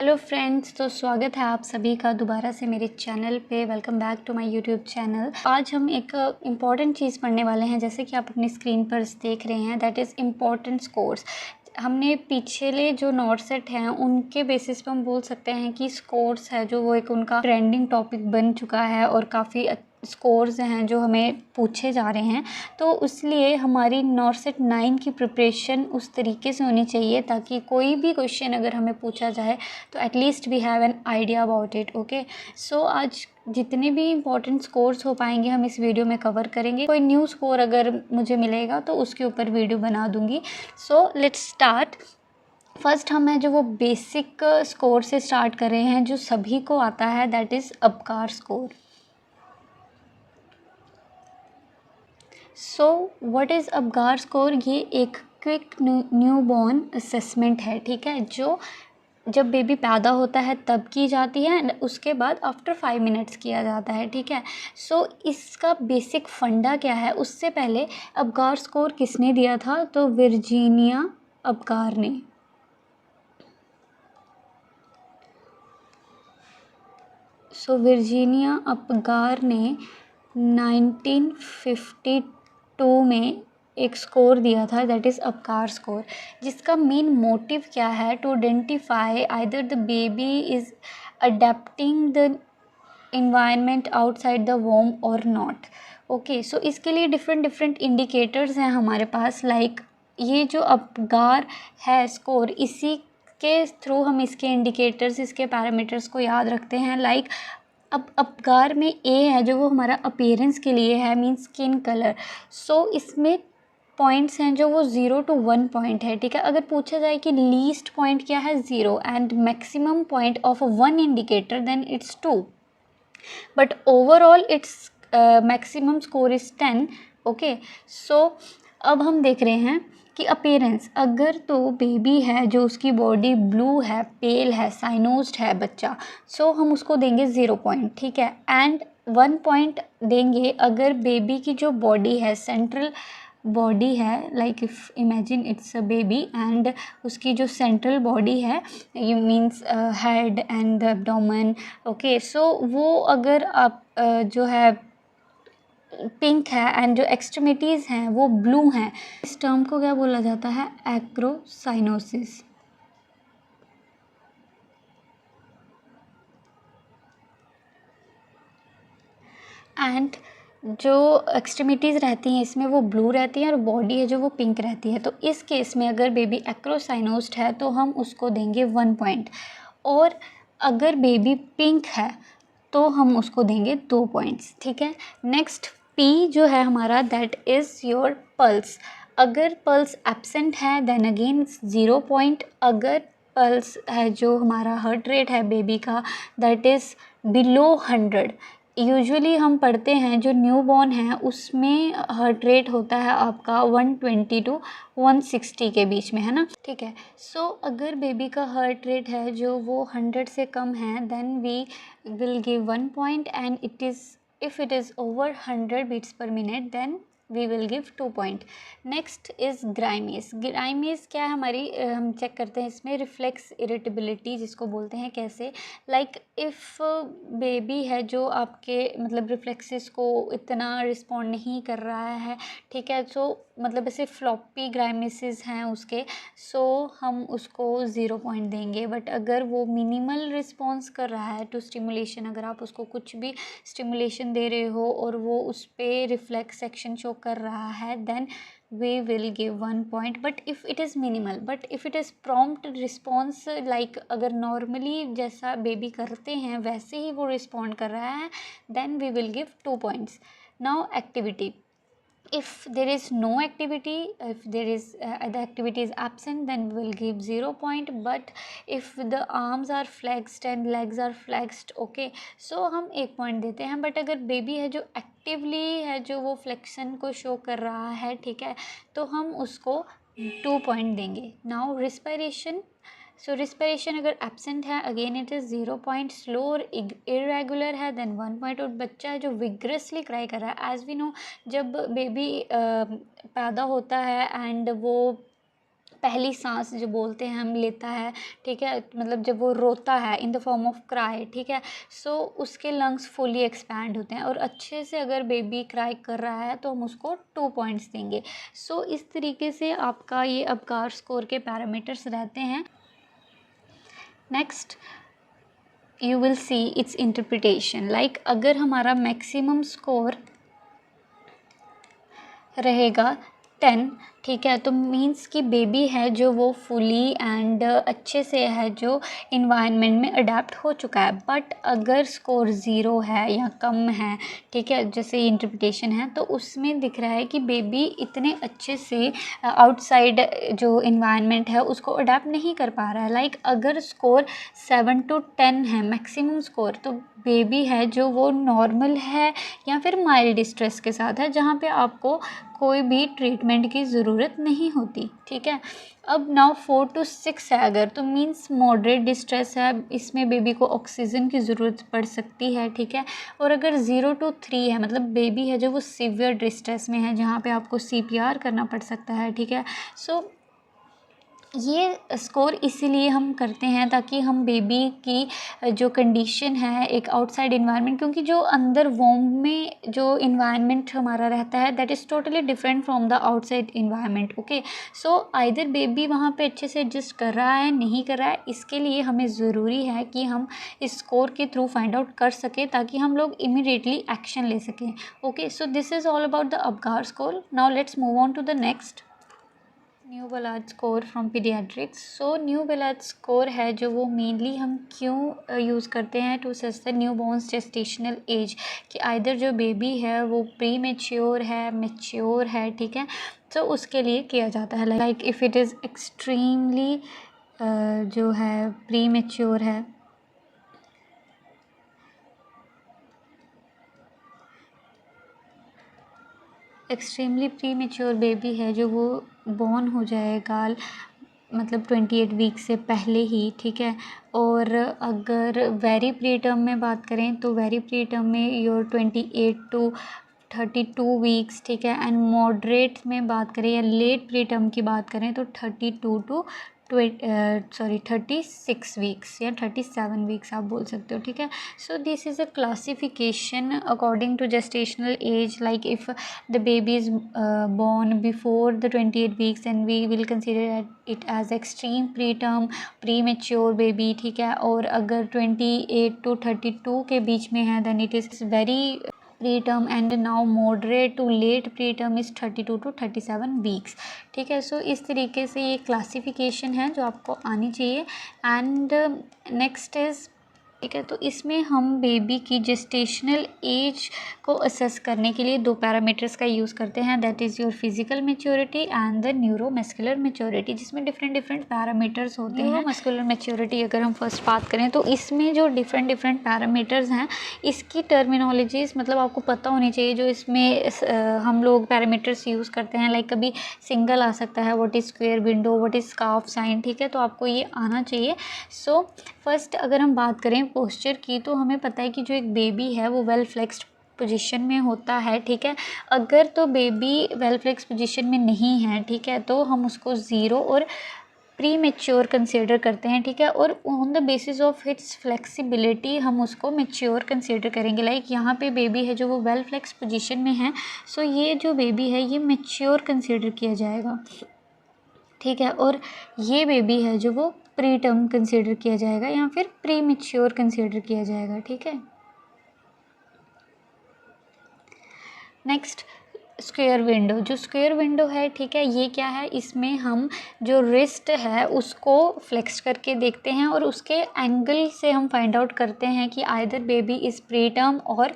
Hello friends, तो स्वागत है आप सभी का दोबारा से मेरे चैनल पे। Welcome back to my YouTube channel. आज हम एक इम्पॉर्टेंट चीज़ पढ़ने वाले हैं, जैसे कि आप अपनी स्क्रीन पर देख रहे हैं, दैट इज़ इम्पॉर्टेंट स्कोर्स। हमने पिछले जो नोट सेट हैं उनके बेसिस पे हम बोल सकते हैं कि स्कोर्स है जो वो एक उनका ट्रेंडिंग टॉपिक बन चुका है और काफ़ी स्कोर्स हैं जो हमें पूछे जा रहे हैं। तो इसलिए हमारी नॉट सेट 9 की प्रिपरेशन उस तरीके से होनी चाहिए ताकि कोई भी क्वेश्चन अगर हमें पूछा जाए तो at least we have an idea about it. Okay, so आज जितने भी इंपॉर्टेंट स्कोर्स हो पाएंगे हम इस वीडियो में कवर करेंगे। कोई न्यू स्कोर अगर मुझे मिलेगा तो उसके ऊपर वीडियो बना दूंगी। So let's start. फर्स्ट हम जो वो बेसिक स्कोर से स्टार्ट कर रहे हैं जो सभी को आता है, that is Apgar score. So what is Apgar score? ये एक क्विक न्यूबॉर्न असेसमेंट है, ठीक है, जो जब बेबी पैदा होता है तब की जाती है एंड उसके बाद आफ्टर 5 मिनट्स किया जाता है, ठीक है। सो इसका बेसिक फंडा क्या है? उससे पहले अबकार स्कोर किसने दिया था? तो वर्जीनिया अबकार ने। सो वर्जीनिया अबकार ने 1952 में एक स्कोर दिया था, दैट इज़ अबकार स्कोर, जिसका मेन मोटिव क्या है? To identify either the baby is adapting the environment outside the womb और नॉट। ओके, सो इसके लिए डिफरेंट डिफरेंट इंडिकेटर्स हैं हमारे पास। लाइक ये जो अबकार है स्कोर, इसी के थ्रू हम इसके इंडिकेटर्स, इसके पैरामीटर्स को याद रखते हैं। लाइक अब अबकार में ए है जो वो हमारा अपीयरेंस के लिए है, मीन्स स्किन कलर। सो इसमें पॉइंट्स हैं जो वो 0 to 1 पॉइंट है, ठीक है। अगर पूछा जाए कि लीस्ट पॉइंट क्या है? 0, and maximum point of 1 indicator then it's 2, but overall it's maximum score is 10। Okay, so अब हम देख रहे हैं कि अपीयरेंस, अगर तो बेबी है जो उसकी बॉडी ब्लू है, पेल है, साइनोज्ड है बच्चा, सो हम उसको देंगे 0 पॉइंट, ठीक है। एंड 1 पॉइंट देंगे अगर बेबी की जो बॉडी है, सेंट्रल बॉडी है, like if imagine it's a baby and उसकी जो सेंट्रल बॉडी है, you means head and abdomen. Okay, so वो अगर आप जो है पिंक है एंड जो एक्सट्रीमिटीज़ हैं वो ब्लू हैं, इस टर्म को क्या बोला जाता है? एक्रोसाइनोसिस। एंड जो एक्सट्रीमिटीज़ रहती हैं इसमें वो ब्लू रहती हैं और बॉडी है जो वो पिंक रहती है। तो इस केस में अगर बेबी एक्रोसाइनोस्ड है तो हम उसको देंगे 1 पॉइंट, और अगर बेबी पिंक है तो हम उसको देंगे 2 पॉइंट्स, ठीक है। नेक्स्ट पी जो है हमारा, दैट इज़ योर पल्स। अगर पल्स एब्सेंट है देन अगेन 0 पॉइंट। अगर पल्स है जो हमारा हार्ट रेट है बेबी का, दैट इज़ बिलो 100। यूजुअली हम पढ़ते हैं जो न्यू बॉर्न है उसमें हार्ट रेट होता है आपका 120 to 160 के बीच में, है ना, ठीक है। सो अगर बेबी का हार्ट रेट है जो वो 100 से कम है then we will give 1 point, and it is if it is over 100 beats per minute then we will give 2 point. Next is grimace. Grimace क्या है हमारी? हम चेक करते हैं इसमें रिफ्लेक्स इरिटेबिलिटी जिसको बोलते हैं। कैसे? लाइक इफ़ बेबी है जो आपके मतलब रिफ्लेक्सेस को इतना रिस्पॉन्ड नहीं कर रहा है, ठीक है, सो मतलब ऐसे फ्लॉपी ग्राइमेसिस हैं उसके, सो हम उसको 0 पॉइंट देंगे। बट अगर वो मिनिमल रिस्पॉन्स कर रहा है टू स्टिमुलेशन, अगर आप उसको कुछ भी स्टिमुलेशन दे रहे हो और वो उस पर रिफ्लेक्स सेक्शन शो कर रहा है then we will give 1 point, but if it is minimal, but if it is prompt response, like अगर normally जैसा बेबी करते हैं वैसे ही वो रिस्पॉन्ड कर रहा है then we will give 2 points. Now activity, if there is no activity, if there is the activity is absent then we will give 0 point, but if the arms are flexed and legs are flexed, okay, so हम 1 point देते हैं। But अगर baby है जो actively है जो वो flexion को शो कर रहा है, ठीक है, तो हम उसको 2 पॉइंट देंगे। नाउ रिस्पायरेशन, सो रिस्पिरेशन अगर एब्सेंट है again it is 0 point. Slow और इरेगुलर है देन 1 पॉइंट। और बच्चा है जो विग्रसली क्राई कर रहा है, एज वी नो जब बेबी पैदा होता है एंड वो पहली सांस जो बोलते हैं हम लेता है, ठीक है, मतलब जब वो रोता है in the form of cry, ठीक है, सो उसके लंग्स फुली एक्सपैंड होते हैं और अच्छे से अगर बेबी क्राई कर रहा है तो हम उसको 2 पॉइंट्स देंगे। सो इस तरीके से आपका ये अबकार स्कोर के पैरामीटर्स रहते हैं। Next you will see it's interpretation, like अगर हमारा मैक्सिमम स्कोर रहेगा 10, ठीक है, तो मीन्स कि बेबी है जो वो फुली एंड अच्छे से है जो इन्वायरमेंट में अडेप्ट हो चुका है। बट अगर स्कोर 0 है या कम है, ठीक है, जैसे इंटरप्रिटेशन है, तो उसमें दिख रहा है कि बेबी इतने अच्छे से आउटसाइड जो इन्वायरमेंट है उसको अडेप्ट नहीं कर पा रहा है। लाइक अगर स्कोर 7 to 10 है मैक्सिमम स्कोर, तो बेबी है जो वो नॉर्मल है या फिर माइल्ड डिस्ट्रेस के साथ है, जहाँ पे आपको कोई भी ट्रीटमेंट की ज़रूरत नहीं होती, ठीक है। अब नाउ 4 to 6 है अगर, तो मीन्स मॉडरेट डिस्ट्रेस है, इसमें बेबी को ऑक्सीजन की ज़रूरत पड़ सकती है, ठीक है। और अगर 0 to 3 है, मतलब बेबी है जो वो सीवियर डिस्ट्रेस में है, जहाँ पे आपको CPR करना पड़ सकता है, ठीक है। सो ये स्कोर इसीलिए हम करते हैं ताकि हम बेबी की जो कंडीशन है एक आउटसाइड इन्वायरमेंट, क्योंकि जो अंदर वॉर्म में जो इन्वायरमेंट हमारा रहता है that is totally different from the outside environment. Okay, so either baby वहाँ पे अच्छे से एडजस्ट कर रहा है नहीं कर रहा है, इसके लिए हमें ज़रूरी है कि हम इस स्कोर के थ्रू फाइंड आउट कर सकें ताकि हम लोग इमीडिएटली एक्शन ले सकें। Okay, so this is all about the Apgar score. Now let's move on to the next, new Ballard score from pediatrics. So new Ballard score है जो वो मेनली हम क्यों यूज़ करते हैं to assess the newborn gestational age, कि either जो baby है वो प्री मेच्योर है, मेच्योर है, ठीक है, तो उसके लिए किया जाता है। Like if it is extremely जो है प्री मेच्योर है, एक्सट्रीमली प्री मेच्योर बेबी है जो वो बॉर्न हो जाएगा मतलब 28 वीक से पहले ही, ठीक है। और अगर वेरी प्री टर्म में बात करें तो वेरी प्री टर्म में योर 28 to 32 वीक्स, ठीक है। एंड मॉडरेट में बात करें या लेट प्री टर्म की बात करें तो 32 to 36 वीक्स या 37 वीक्स आप बोल सकते हो, ठीक है। So this is a classification according to gestational age, like if the baby is born before the 28 weeks then we will consider it as extreme preterm premature baby, ठीक है। और अगर 28 to 32 के बीच में है then it is very preterm and now moderate to late preterm is 32 to 37 weeks, ठीक है। सो इस तरीके से ये क्लासिफिकेशन है जो आपको आनी चाहिए। एंड नेक्स्ट इज़, ठीक है, तो इसमें हम बेबी की जेस्टेशनल एज को असेस करने के लिए 2 पैरामीटर्स का यूज़ करते हैं, that is your physical maturity and the neuromuscular maturity, जिसमें डिफरेंट पैरामीटर्स होते हैं। न्यूरोमस्कुलर मैच्योरिटी अगर हम फर्स्ट बात करें तो इसमें जो डिफरेंट पैरामीटर्स हैं, इसकी टर्मिनोलॉजीज़ मतलब आपको पता होनी चाहिए जो इसमें हम लोग पैरामीटर्स यूज़ करते हैं। लाइक कभी सिंगल आ सकता है, what is square window, what is scarf sign, ठीक है, तो आपको ये आना चाहिए। सो फर्स्ट अगर हम बात करें पोस्चर की, तो हमें पता है कि जो एक बेबी है वो वेल फ्लेक्स्ड पोजीशन में होता है, ठीक है। अगर तो बेबी वेल फ्लेक्स पोजीशन में नहीं है, ठीक है, तो हम उसको 0 और प्री मेच्योर कंसीडर करते हैं, ठीक है। और on the basis of its flexibility हम उसको मेच्योर कंसीडर करेंगे। लाइक यहाँ पे बेबी है जो वो वेल फ्लेक्स पोजीशन में है, सो ये जो बेबी है ये मेच्योर कंसीडर किया जाएगा, ठीक है। और ये बेबी है जो वो प्री टर्म कंसीडर किया जाएगा या फिर प्री मेच्योर कंसीडर किया जाएगा, ठीक है। नेक्स्ट स्क्वायर विंडो, जो स्क्वायर विंडो है, ठीक है, ये क्या है, इसमें हम जो रिस्ट है उसको फ्लेक्स करके देखते हैं और उसके एंगल से हम फाइंड आउट करते हैं कि either baby is pre term और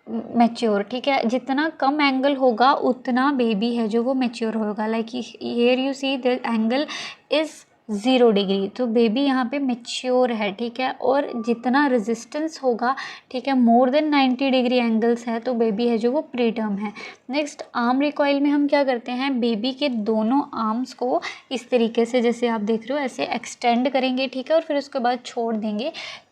मैच्योर, ठीक है। जितना कम एंगल होगा उतना बेबी है जो वो मैच्योर होगा। Like here you see the angle is 0 degree, तो बेबी यहाँ पे मैच्योर है, ठीक है। और जितना रेजिस्टेंस होगा, ठीक है, मोर देन 90 डिग्री एंगल्स है तो बेबी है जो वो प्री टर्म है। नेक्स्ट आर्म रिकॉइल में हम क्या करते हैं, बेबी के दोनों आर्म्स को इस तरीके से जैसे आप देख रहे हो ऐसे एक्सटेंड करेंगे, ठीक है, और फिर उसके बाद छोड़ देंगे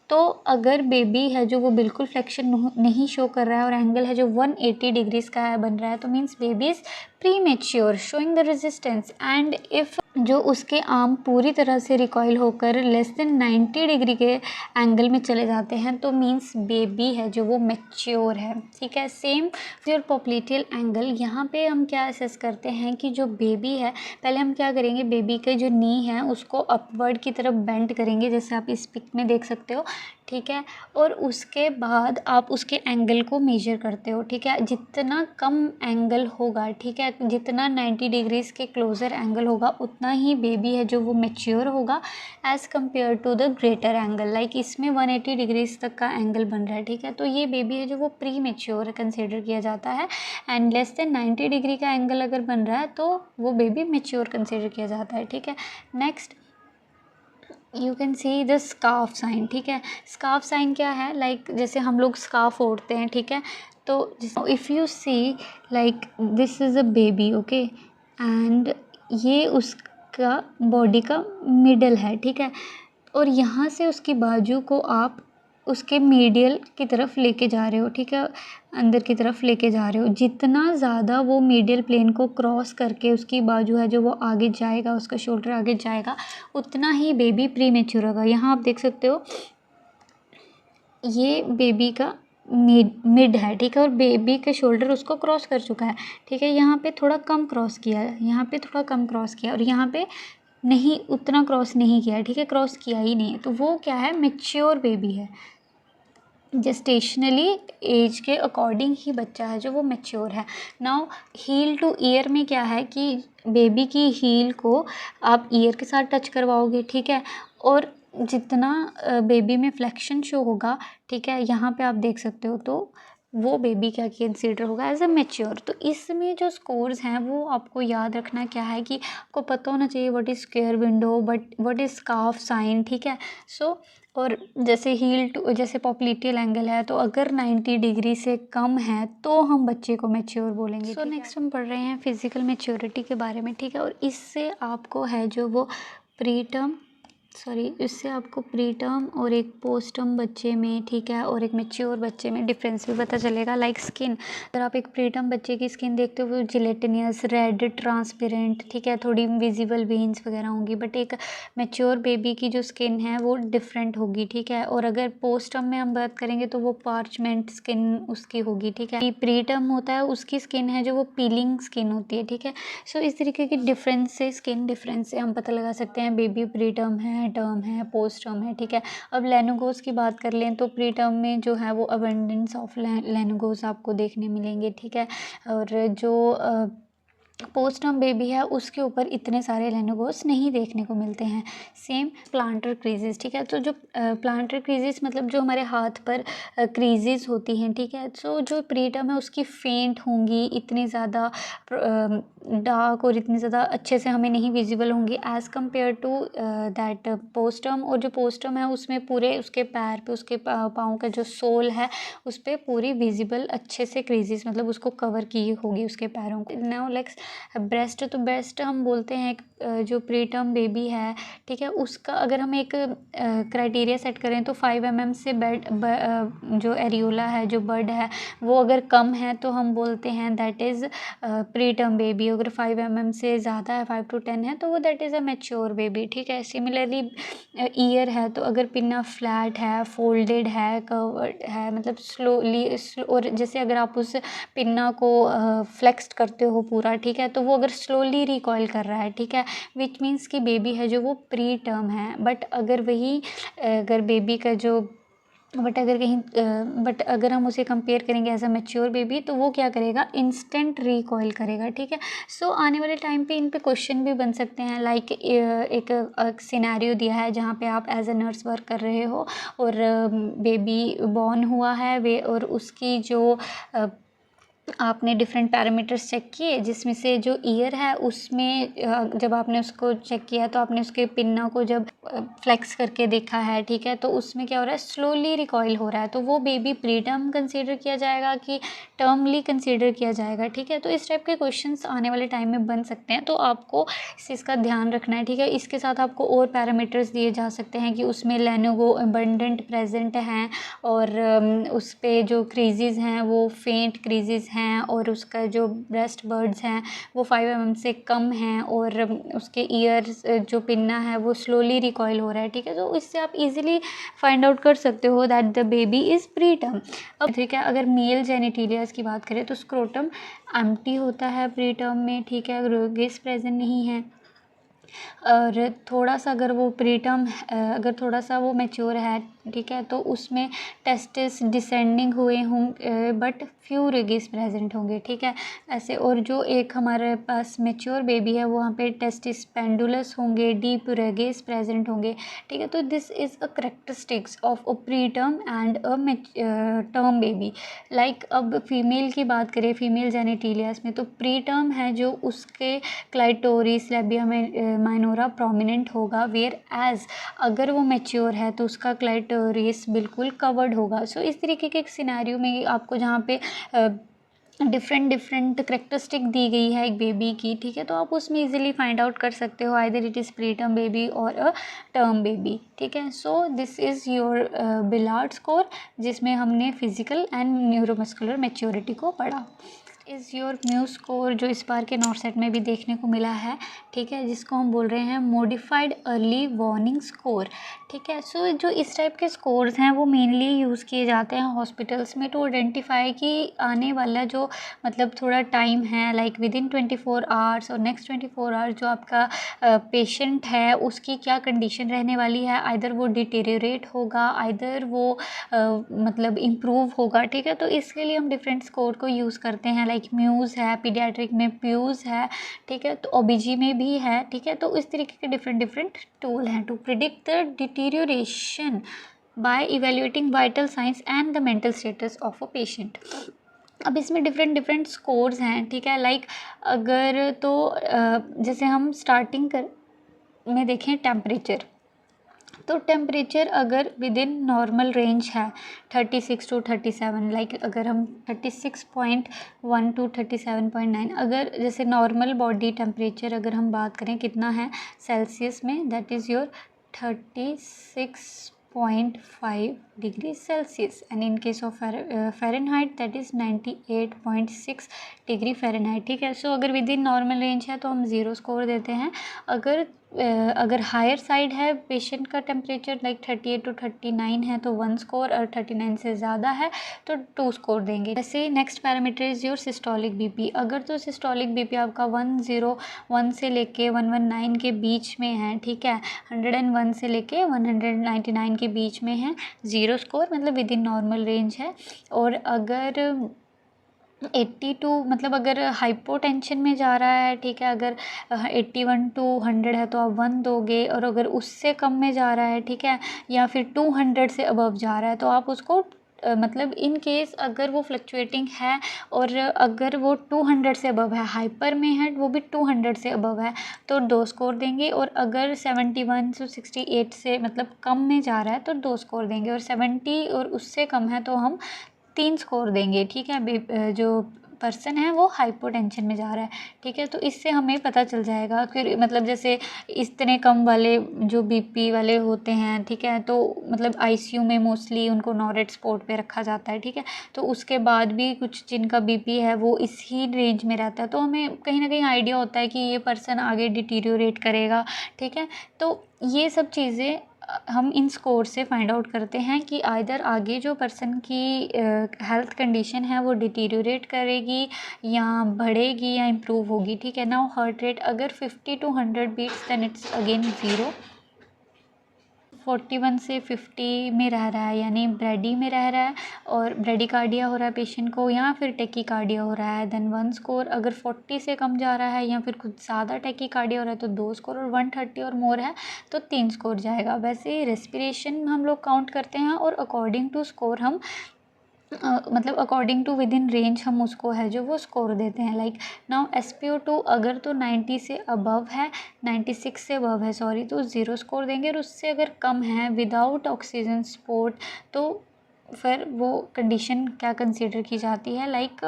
तो अगर बेबी है जो वो बिल्कुल फ्लेक्शन नहीं शो कर रहा है और एंगल है जो 180 डिग्रीज़ का है बन रहा है, तो means baby is premature showing the resistance. And if जो उसके आर्म पूरी तरह से रिकॉइल होकर लेस देन 90 डिग्री के एंगल में चले जाते हैं, तो मीन्स बेबी है जो वो मैच्योर है। ठीक है, सेम योर पोप्लिटियल एंगल। यहाँ पे हम क्या असेस करते हैं कि जो बेबी है, पहले हम क्या करेंगे, बेबी के जो नी है उसको अपवर्ड की तरफ बेंड करेंगे, जैसे आप इस पिक में देख सकते हो। ठीक है, और उसके बाद आप उसके एंगल को मेजर करते हो। ठीक है, जितना कम एंगल होगा, ठीक है, जितना 90 डिग्रीज़ के क्लोज़र एंगल होगा, उतना ही बेबी है जो वो मैच्योर होगा as compare to the greater angle. Like इसमें 180 डिग्रीज़ तक का एंगल बन रहा है। ठीक है, तो ये बेबी है जो वो प्री मैच्योर कंसिडर किया जाता है। एंड लेस देन 90 डिग्री का एंगल अगर बन रहा है तो वो बेबी मैच्योर कंसिडर किया जाता है। ठीक है, next you can see the scarf sign. ठीक है, स्कार्फ साइन क्या है, लाइक जैसे हम लोग स्कार्फ ओढ़ते हैं। ठीक है, तो if you see like this is a baby, okay, and ये उसका बॉडी का मिडल है। ठीक है, और यहाँ से उसकी बाजू को आप उसके मीडियल की तरफ लेके जा रहे हो। ठीक है, अंदर की तरफ लेके जा रहे हो। जितना ज़्यादा वो मीडियल प्लेन को क्रॉस करके उसकी बाजू है जो वो आगे जाएगा, उसका शोल्डर आगे जाएगा, उतना ही बेबी प्री मैच्योर होगा। यहाँ आप देख सकते हो ये बेबी का मिड है। ठीक है, और बेबी के शोल्डर उसको क्रॉस कर चुका है। ठीक है, यहाँ पे थोड़ा कम क्रॉस किया है, यहाँ पे थोड़ा कम क्रॉस किया, और यहाँ पे नहीं, उतना क्रॉस नहीं किया है। ठीक है, क्रॉस किया ही नहीं है, तो वो क्या है, मैच्योर बेबी है। जेस्टेशनली एज के अकॉर्डिंग ही बच्चा है जो वो मैच्योर है। नाउ हील टू ईयर में क्या है कि बेबी की हील को आप ईयर के साथ टच करवाओगे। ठीक है, और जितना बेबी में फ्लेक्शन शो होगा, ठीक है, यहाँ पे आप देख सकते हो, तो वो बेबी क्या कंसीडर होगा एज अ मैच्योर। तो इसमें जो स्कोर्स हैं वो आपको याद रखना क्या है कि आपको पता होना चाहिए what is square window, but what is scarf sign. ठीक है, सो और जैसे हील टू, जैसे पॉप्लिटियल एंगल है, तो अगर 90 डिग्री से कम है तो हम बच्चे को मैच्योर बोलेंगे। सो नेक्स्ट हम पढ़ रहे हैं फिज़िकल मैच्योरिटी के बारे में। ठीक है, और इससे आपको है जो वो इससे आपको प्रीटर्म और एक पोस्टर्म बच्चे में, ठीक है, और एक मैच्योर बच्चे में डिफरेंस भी पता चलेगा। लाइक स्किन, अगर आप एक प्रीटर्म बच्चे की स्किन देखते हो वो जिलेटिनियस, रेड, ट्रांसपेरेंट, ठीक है, थोड़ी विजिबल वेन्स वगैरह होंगी, बट एक मैच्योर बेबी की जो स्किन है वो डिफरेंट होगी। ठीक है, और अगर पोस्टर्म में हम बात करेंगे तो वो पार्चमेंट स्किन उसकी होगी। ठीक है, प्रीटर्म होता है उसकी स्किन है जो वो पीलिंग स्किन होती है। ठीक है, सो इस तरीके के डिफरेंस से, स्किन डिफरेंस से हम पता लगा सकते हैं बेबी प्रीटर्म है, टर्म है, पोस्ट टर्म है। ठीक है, अब लेनोगोस की बात कर लें तो प्री टर्म में जो है वो अबंडेंस ऑफ लेनोगोस आपको देखने मिलेंगे। ठीक है, और जो पोस्ट टर्म बेबी है उसके ऊपर इतने सारे लेनोगोस नहीं देखने को मिलते हैं। Same planter creases. ठीक है, तो जो प्लांटर क्रीजेस मतलब जो हमारे हाथ पर क्रीजेस होती हैं। ठीक है, सो जो प्री टर्म है उसकी फेंट होंगी, इतनी ज़्यादा डार्क और इतनी ज़्यादा अच्छे से हमें नहीं विजिबल होंगी as compare to that post term. और जो पोस्ट टर्म है उसमें पूरे उसके पैर पे, उसके पाँव का जो सोल है उस पर पूरी विजिबल अच्छे से क्रीजेस, मतलब उसको कवर की होगी उसके पैरों को। नाउ लेट्स ब्रेस्ट, तो ब्रेस्ट हम बोलते हैं एक जो प्रीटर्म बेबी है। ठीक है, उसका अगर हम एक क्राइटेरिया सेट करें तो 5 mm से जो एरियोला है, जो बड है, वो अगर कम है तो हम बोलते हैं दैट इज़ प्रीटर्म बेबी। अगर 5 mm से ज़्यादा है, 5 to 10 है, तो वो that is a mature baby. ठीक है, सिमिलरली ईयर है, तो अगर पिन्ना फ्लैट है, फोल्डेड है, कर्व्ड है, मतलब स्लोली और जैसे अगर आप उस पिन्ना को फ्लेक्स्ड करते हो पूरा, ठीक है, तो वो अगर स्लोली रिकॉइल कर रहा है, ठीक है, विच मीन्स कि बेबी है जो वो प्री टर्म है। बट अगर वही अगर बेबी का जो बट अगर हम उसे कंपेयर करेंगे एज अ मैच्योर बेबी, तो वो क्या करेगा, इंस्टेंट रिकॉइल करेगा। ठीक है, सो आने वाले टाइम पे इन पे क्वेश्चन भी बन सकते हैं। लाइक एक सिनेरियो दिया है जहाँ पे आप एज अ नर्स वर्क कर रहे हो और बेबी बॉर्न हुआ है वे, और उसकी जो आपने डिफरेंट पैरामीटर्स चेक किए, जिसमें से जो ईयर है उसमें जब आपने उसको चेक किया तो आपने उसके पिन्ना को जब फ्लेक्स करके देखा है, ठीक है, तो उसमें क्या हो रहा है, स्लोली रिकॉइल हो रहा है, तो वो बेबी प्री टर्म कंसीडर किया जाएगा कि टर्मली कंसीडर किया जाएगा, ठीक है। तो इस टाइप के क्वेश्चंस आने वाले टाइम में बन सकते हैं, तो आपको इस चीज़ का ध्यान रखना है, ठीक है। इसके साथ आपको और पैरामीटर्स दिए जा सकते हैं कि उसमें लेनोवो अबंडेंट प्रेजेंट हैं, और उस पे जो क्रीजेज़ हैं वो फेंट क्रीजेज़ हैं, और उसका जो ब्रेस्ट बर्ड्स हैं वो 5 mm से कम हैं, और उसके ईयर्स जो पिन्ना है वो स्लोली रिकॉइल हो रहा है, ठीक है। तो इससे आप इजीली फाइंड आउट कर सकते हो that the baby is pre term. अब ठीक है, अगर मेल जेनिटेलियाज की बात करें तो स्क्रोटम एम्प्टी होता है प्री टर्म में, ठीक है, गेस प्रेजेंट नहीं है। और थोड़ा सा अगर वो प्रीटर्म अगर थोड़ा सा वो मैच्योर है, ठीक है, तो उसमें टेस्टिस डिसेंडिंग हुए होंगे बट फ्यू रेगिस प्रेजेंट होंगे, ठीक है, ऐसे। और जो एक हमारे पास मैच्योर बेबी है वहाँ पे टेस्टिस पेंडुलस होंगे, डीप रेगिस प्रेजेंट होंगे, ठीक है। तो this is a characteristics of a pre term and a term baby. Like अब फीमेल की बात करें, फीमेल जेनिटेलियास में, तो प्री टर्म है जो उसके क्लाइटोरिस लेबिया में माइनोरा प्रोमिनेंट होगा, वेयर एज अगर वो मैच्योर है तो उसका क्लाइटोरिस बिल्कुल कवर्ड होगा। सो इस तरीके के एक सिनेरियो में आपको जहाँ पे डिफरेंट करेक्टरिस्टिक दी गई है एक बेबी की, ठीक है, तो आप उसमें इजीली फाइंड आउट कर सकते हो either it is preterm baby और अ टर्म बेबी, ठीक है। So this is your Ballard score, जिसमें हमने फिजिकल एंड न्यूरोमस्कुलर मैच्योरिटी को पढ़ा। इज़ योर म्यू स्कोर, जो इस बार के नॉट सेट में भी देखने को मिला है, ठीक है, जिसको हम बोल रहे हैं मॉडिफाइड अर्ली वार्निंग स्कोर, ठीक है। सो जो इस टाइप के स्कोर्स हैं वो मेनली यूज़ किए जाते हैं हॉस्पिटल्स में टू आइडेंटिफाई कि आने वाला जो मतलब थोड़ा टाइम है, लाइक विद इन 24 आवर्स और नेक्स्ट 24 आवर्स जो आपका पेशेंट है उसकी क्या कंडीशन रहने वाली है, आइदर वो डिटेरियोरेट होगा, आइदर वो मतलब इम्प्रूव होगा, ठीक है। तो इसके लिए हम डिफरेंट स्कोर को यूज़ करते हैं, लाइक म्यूज़ है, पीडियाट्रिक में प्यूज़ है, ठीक है, तो ओबीजी में भी है, ठीक है। तो इस तरीके के डिफरेंट टूल हैं to predict the deterioration by evaluating vital signs and the mental status of a patient. अब इसमें डिफरेंट स्कोर्स हैं, ठीक है, लाइक अगर तो जैसे हम स्टार्टिंग कर में देखें टेम्परेचर, तो टेम्परेचर अगर विद इन नॉर्मल रेंज है 36 to 37, लाइक अगर हम 36.1 to 37.9, अगर जैसे नॉर्मल बॉडी टेम्परेचर अगर हम बात करें कितना है सेल्सियस में, that is your 36.5 degree Celsius, and in case of Fahrenheit that is 98.6 degree Fahrenheit, ठीक है। सो अगर विद इन नॉर्मल रेंज है तो हम 0 स्कोर देते हैं। अगर हायर साइड है पेशेंट का टेम्परेचर, लाइक 38 to 39 है तो 1 स्कोर, और 39 से ज़्यादा है तो 2 स्कोर देंगे। जैसे next parameter is your systolic BP. अगर तो सिस्टोलिक बीपी आपका 101 से लेके 119 के बीच में है, ठीक है, 101 से लेके 199 के बीच में है, 0 स्कोर, मतलब विद इन नॉर्मल रेंज है। और अगर 82 मतलब अगर हाइपोटेंशन में जा रहा है, ठीक है, अगर 81 to 100 है तो आप 1 दोगे, और अगर उससे कम में जा रहा है, ठीक है, या फिर 200 से अबव जा रहा है तो आप उसको मतलब इन केस अगर वो फ्लक्चुएटिंग है और अगर वो 200 से अबव है, हाइपर में है, वो भी 200 से अबव है, तो 2 स्कोर देंगे। और अगर 71 से 68 से मतलब कम में जा रहा है तो 2 स्कोर देंगे, और 70 और उससे कम है तो हम 3 स्कोर देंगे, ठीक है। जो पर्सन है वो हाइपोटेंशन में जा रहा है, ठीक है। तो इससे हमें पता चल जाएगा फिर, मतलब जैसे इतने कम वाले जो बीपी वाले होते हैं, ठीक है, तो मतलब आईसीयू में मोस्टली उनको नॉरेट सपोर्ट पे रखा जाता है, ठीक है। तो उसके बाद भी कुछ जिनका बीपी है वो इसी रेंज में रहता है, तो हमें कहीं ना कहीं आइडिया होता है कि ये पर्सन आगे डिटीरियोरेट करेगा, ठीक है। तो ये सब चीज़ें हम इन स्कोर से फाइंड आउट करते हैं कि आइदर आगे जो पर्सन की हेल्थ कंडीशन है वो डिटीरियोरेट करेगी या बढ़ेगी या इम्प्रूव होगी, ठीक है। नाउ हार्ट रेट अगर 50 to 100 beats then it's again 0, 41 से 50 में रह रहा है यानी ब्रेडी में रह रहा है और ब्रेडिकार्डिया हो रहा है पेशेंट को, या फिर टेकीकार्डिया हो रहा है, देन 1 स्कोर। अगर 40 से कम जा रहा है या फिर कुछ ज़्यादा टेकीकार्डिया हो रहा है तो 2 स्कोर, और 130 और मोर है तो 3 स्कोर जाएगा। वैसे रेस्पिरेशन हम लोग काउंट करते हैं और अकॉर्डिंग टू स्कोर हम मतलब according to with in range हम उसको है जो वो स्कोर देते हैं। लाइक नाउ SpO2 अगर तो 90 से अबव है, 96 से अबव है सॉरी, तो 0 स्कोर देंगे, और उससे अगर कम है विदाउट ऑक्सीजन सपोर्ट तो फिर वो कंडीशन क्या कंसीडर की जाती है, लाइक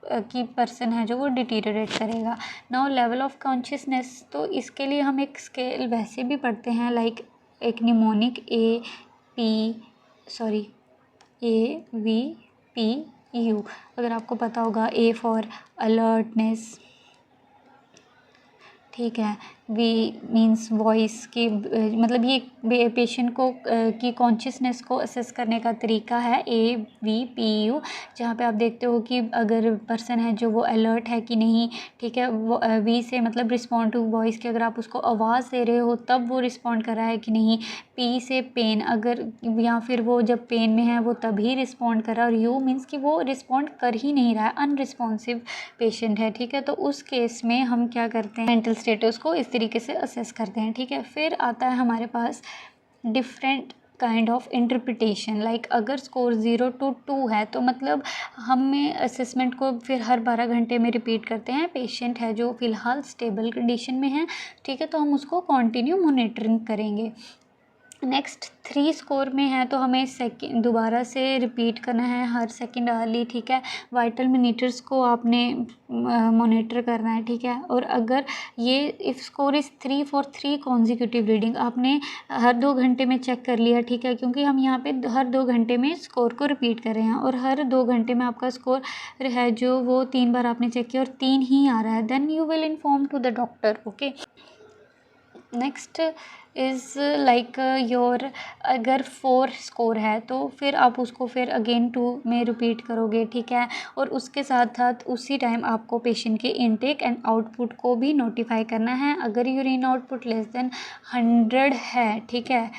कि पर्सन है जो वो डिटीरियरेट करेगा। नाउ लेवल ऑफ कॉन्शियसनेस, तो इसके लिए हम एक स्केल वैसे भी पढ़ते हैं, लाइक एक निमोनिक AVPU, अगर आपको पता होगा, A फॉर अलर्टनेस, ठीक है, वी मीन्स वॉइस की, मतलब ये पेशेंट को की कॉन्शियसनेस को असेस करने का तरीका है AVPU, जहाँ पे आप देखते हो कि अगर पर्सन है जो वो अलर्ट है कि नहीं, ठीक है, वो वी से मतलब रिस्पॉन्ड टू वॉइस की, अगर आप उसको आवाज़ दे रहे हो तब वो रिस्पॉन्ड कर रहा है कि नहीं, P से पेन, अगर या फिर वो जब पेन में है वो तभी रिस्पॉन्ड कर रहा है, और U मीन्स कि वो रिस्पॉन्ड कर ही नहीं रहा है, अनरिस्पॉन्सिव पेशेंट है, ठीक है। तो उस केस में हम क्या करते हैं, मेंटल स्टेटस को इस तरीके से असेस करते हैं, ठीक है। फिर आता है हमारे पास different kind of interpretation, like अगर स्कोर 0 to 2 है तो मतलब हमें असेसमेंट को फिर हर 12 घंटे में रिपीट करते हैं। पेशेंट है जो फ़िलहाल स्टेबल कंडीशन में है, ठीक है, तो हम उसको कंटिन्यू मॉनिटरिंग करेंगे। नेक्स्ट 3 स्कोर में है तो हमें सेकंड दोबारा से रिपीट करना है हर सेकंड आवरली, ठीक है। वाइटल मिनीटर्स को आपने मॉनिटर करना है, ठीक है। और अगर ये if score is 3 for 3 consecutive reading, आपने हर 2 घंटे में चेक कर लिया, ठीक है, क्योंकि हम यहाँ पे हर 2 घंटे में स्कोर को रिपीट कर रहे हैं, और हर 2 घंटे में आपका स्कोर है जो वो 3 बार आपने चेक किया और 3 ही आ रहा है, then you will inform to the doctor, okay. Next is like your, अगर 4 स्कोर है तो फिर आप उसको फिर अगेन 2 में रिपीट करोगे, ठीक है। और उसके साथ साथ उसी टाइम आपको पेशेंट के इनटेक एंड आउटपुट को भी नोटिफाई करना है। अगर यूरिन आउटपुट लेस देन 100 है, ठीक है,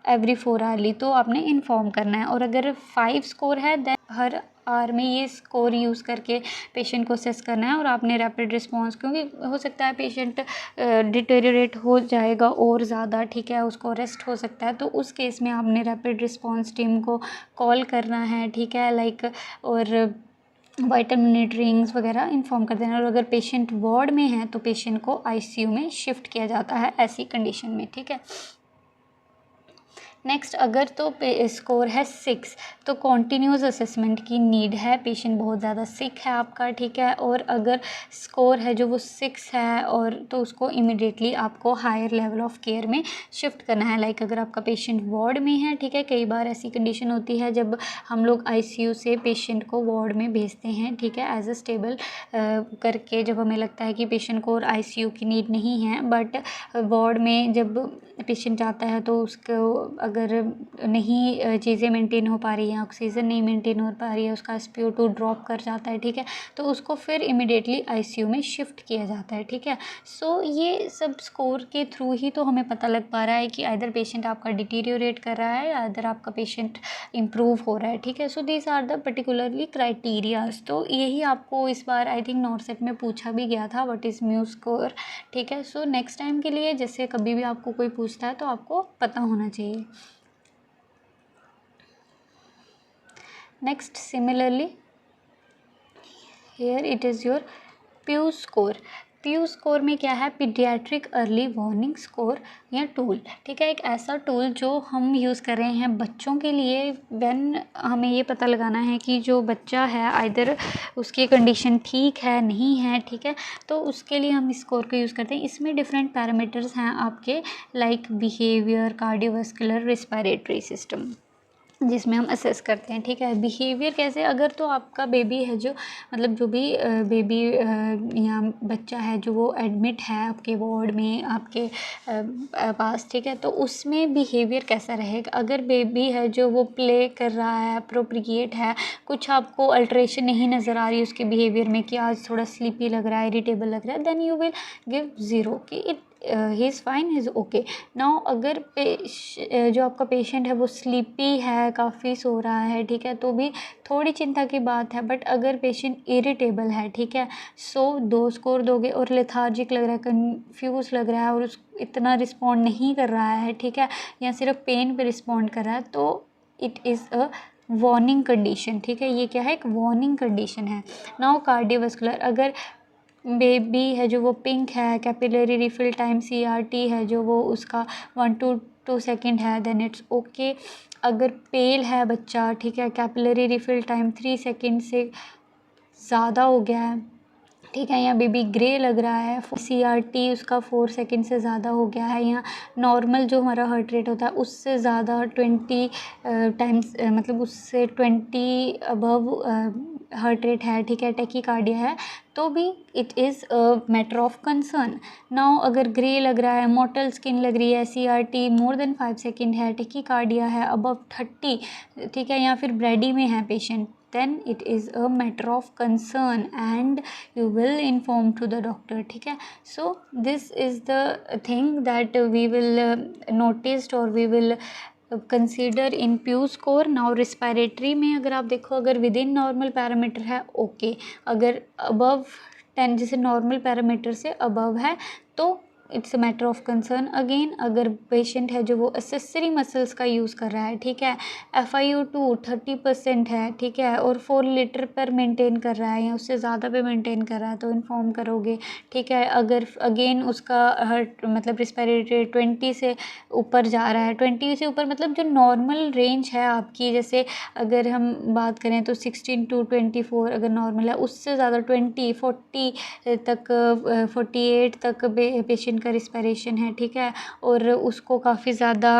एवरी 4 आवरली, तो आपने इन्फॉर्म करना है। और अगर 5 स्कोर है देन हर आवर में ये स्कोर यूज़ करके पेशेंट को असेस करना है, और आपने रैपिड रिस्पांस, क्योंकि हो सकता है पेशेंट डिटेरियोरेट हो जाएगा और ज़्यादा, ठीक है, उसको रेस्ट हो सकता है, तो उस केस में आपने रैपिड रिस्पांस टीम को कॉल करना है, ठीक है, लाइक, और वाइटल मॉनिटरिंग्स वगैरह इन्फॉर्म कर देना। और अगर पेशेंट वार्ड में है तो पेशेंट को ICU में शिफ्ट किया जाता है ऐसी कंडीशन में, ठीक है। नेक्स्ट अगर तो स्कोर है 6 तो कॉन्टीन्यूस असेसमेंट की नीड है, पेशेंट बहुत ज़्यादा सिक है आपका, ठीक है। और अगर स्कोर है जो वो 6 है और तो उसको इमिडिएटली आपको हायर लेवल ऑफ केयर में शिफ्ट करना है। लाइक अगर आपका पेशेंट वार्ड में है, ठीक है, कई बार ऐसी कंडीशन होती है जब हम लोग ICU से पेशेंट को वार्ड में भेजते हैं, ठीक है, एज अ स्टेबल करके, जब हमें लगता है कि पेशेंट को और ICU की नीड नहीं है, बट वार्ड में जब पेशेंट आता है तो उसको अगर नहीं चीज़ें मेंटेन हो पा रही हैं, ऑक्सीजन नहीं मेंटेन हो पा रही है, उसका SpO2 ड्रॉप कर जाता है, ठीक है, तो उसको फिर इमिडिएटली ICU में शिफ्ट किया जाता है, ठीक है। सो ये सब स्कोर के थ्रू ही तो हमें पता लग पा रहा है कि आइदर पेशेंट आपका डिटीरियोरेट कर रहा है या आइदर आपका पेशेंट इम्प्रूव हो रहा है, ठीक है। So these are the particularly criterias. तो यही आपको इस बार आई थिंक नॉर्सेट में पूछा भी गया था, व्हाट इज़ म्यू स्कोर, ठीक है। सो नेक्स्ट टाइम के लिए जैसे कभी भी आपको कोई पूछता है तो आपको पता होना चाहिए। Next similarly here it is your प्यू स्कोर। प्यू स्कोर में क्या है, पीडियाट्रिक अर्ली वार्निंग स्कोर या टूल, ठीक है, एक ऐसा टूल जो हम यूज़ कर रहे हैं बच्चों के लिए। व्हेन हमें ये पता लगाना है कि जो बच्चा है आइदर उसकी कंडीशन ठीक है नहीं है, ठीक है, तो उसके लिए हम इस स्कोर को यूज़ करते हैं। इसमें डिफरेंट पैरामीटर्स हैं आपके, like behaviour, cardiovascular, respiratory system, जिसमें हम असेस करते हैं, ठीक है। बिहेवियर कैसे, अगर तो आपका बेबी है जो मतलब जो भी बेबी या बच्चा है जो वो एडमिट है आपके वार्ड में आपके पास, ठीक है, तो उसमें बिहेवियर कैसा रहेगा। अगर बेबी है जो वो प्ले कर रहा है, अप्रोप्रिएट है, कुछ आपको अल्ट्रेशन नहीं नज़र आ रही उसके बिहेवियर में कि आज थोड़ा स्लीपी लग रहा है, इरिटेबल लग रहा है, देन यू विल गिव 0 कि it he is fine, he is okay. Now अगर जो आपका पेशेंट है वो स्लीपी है, काफ़ी सो रहा है, ठीक है, तो भी थोड़ी चिंता की बात है। बट अगर पेशेंट इरिटेबल है, ठीक है, सो 2 स्कोर दोगे। और लेथार्जिक लग रहा है, कन्फ्यूज़ लग रहा है और उस इतना रिस्पॉन्ड नहीं कर रहा है, ठीक है, या सिर्फ पेन पे रिस्पॉन्ड कर रहा है, तो it is a warning condition, ठीक है, ये क्या है, एक वार्निंग कंडीशन है। नाउ कार्डियोवास्कुलर, अगर बेबी है जो वो पिंक है, कैपिलरी रिफिल टाइम CRT है जो वो उसका 1 to 2 सेकेंड है, देन इट्स ओके। अगर पेल है बच्चा, ठीक है, कैपिलरी रिफिल टाइम 3 सेकेंड से ज़्यादा हो गया है, ठीक है, या बेबी ग्रे लग रहा है, CRT उसका 4 सेकेंड से ज़्यादा हो गया है, या नॉर्मल जो हमारा हार्ट रेट होता है उससे ज़्यादा 20 टाइम्स, मतलब उससे 20 अबव हार्ट रेट है, ठीक है, टैकीकार्डिया है, तो भी it is matter of concern. Now अगर ग्रे लग रहा है, मोटल स्किन लग रही है, CRT मोर देन 5 सेकेंड है, टैकीकार्डिया है अबव 30, ठीक है, या फिर ब्रेडी में है patient, then it is a matter of concern and you will inform to the doctor, ठीक है। So this is the thing that we will noticed or we will consider in Pew score। now respiratory में अगर आप देखो, अगर within normal parameter है okay, अगर above 10 जैसे नॉर्मल पैरामीटर से अबव है तो it's a matter of concern again. अगर पेशेंट है जो वो एसेसरी मसल्स का यूज़ कर रहा है, ठीक है, FiO2 30% है, ठीक है, और 4 लीटर पर मेंटेन कर रहा है या उससे ज़्यादा पे मेंटेन कर रहा है तो इन्फॉर्म करोगे, ठीक है। अगर अगेन उसका हार्ट मतलब रिस्पायरेटरी 20 से ऊपर जा रहा है, 20 से ऊपर मतलब जो नॉर्मल रेंज है आपकी, जैसे अगर हम बात करें तो 16 to 24 अगर नॉर्मल है, उससे ज़्यादा 20 40 तक 48 तक पेशेंट का रिस्पायरेशन है, ठीक है, और उसको काफ़ी ज़्यादा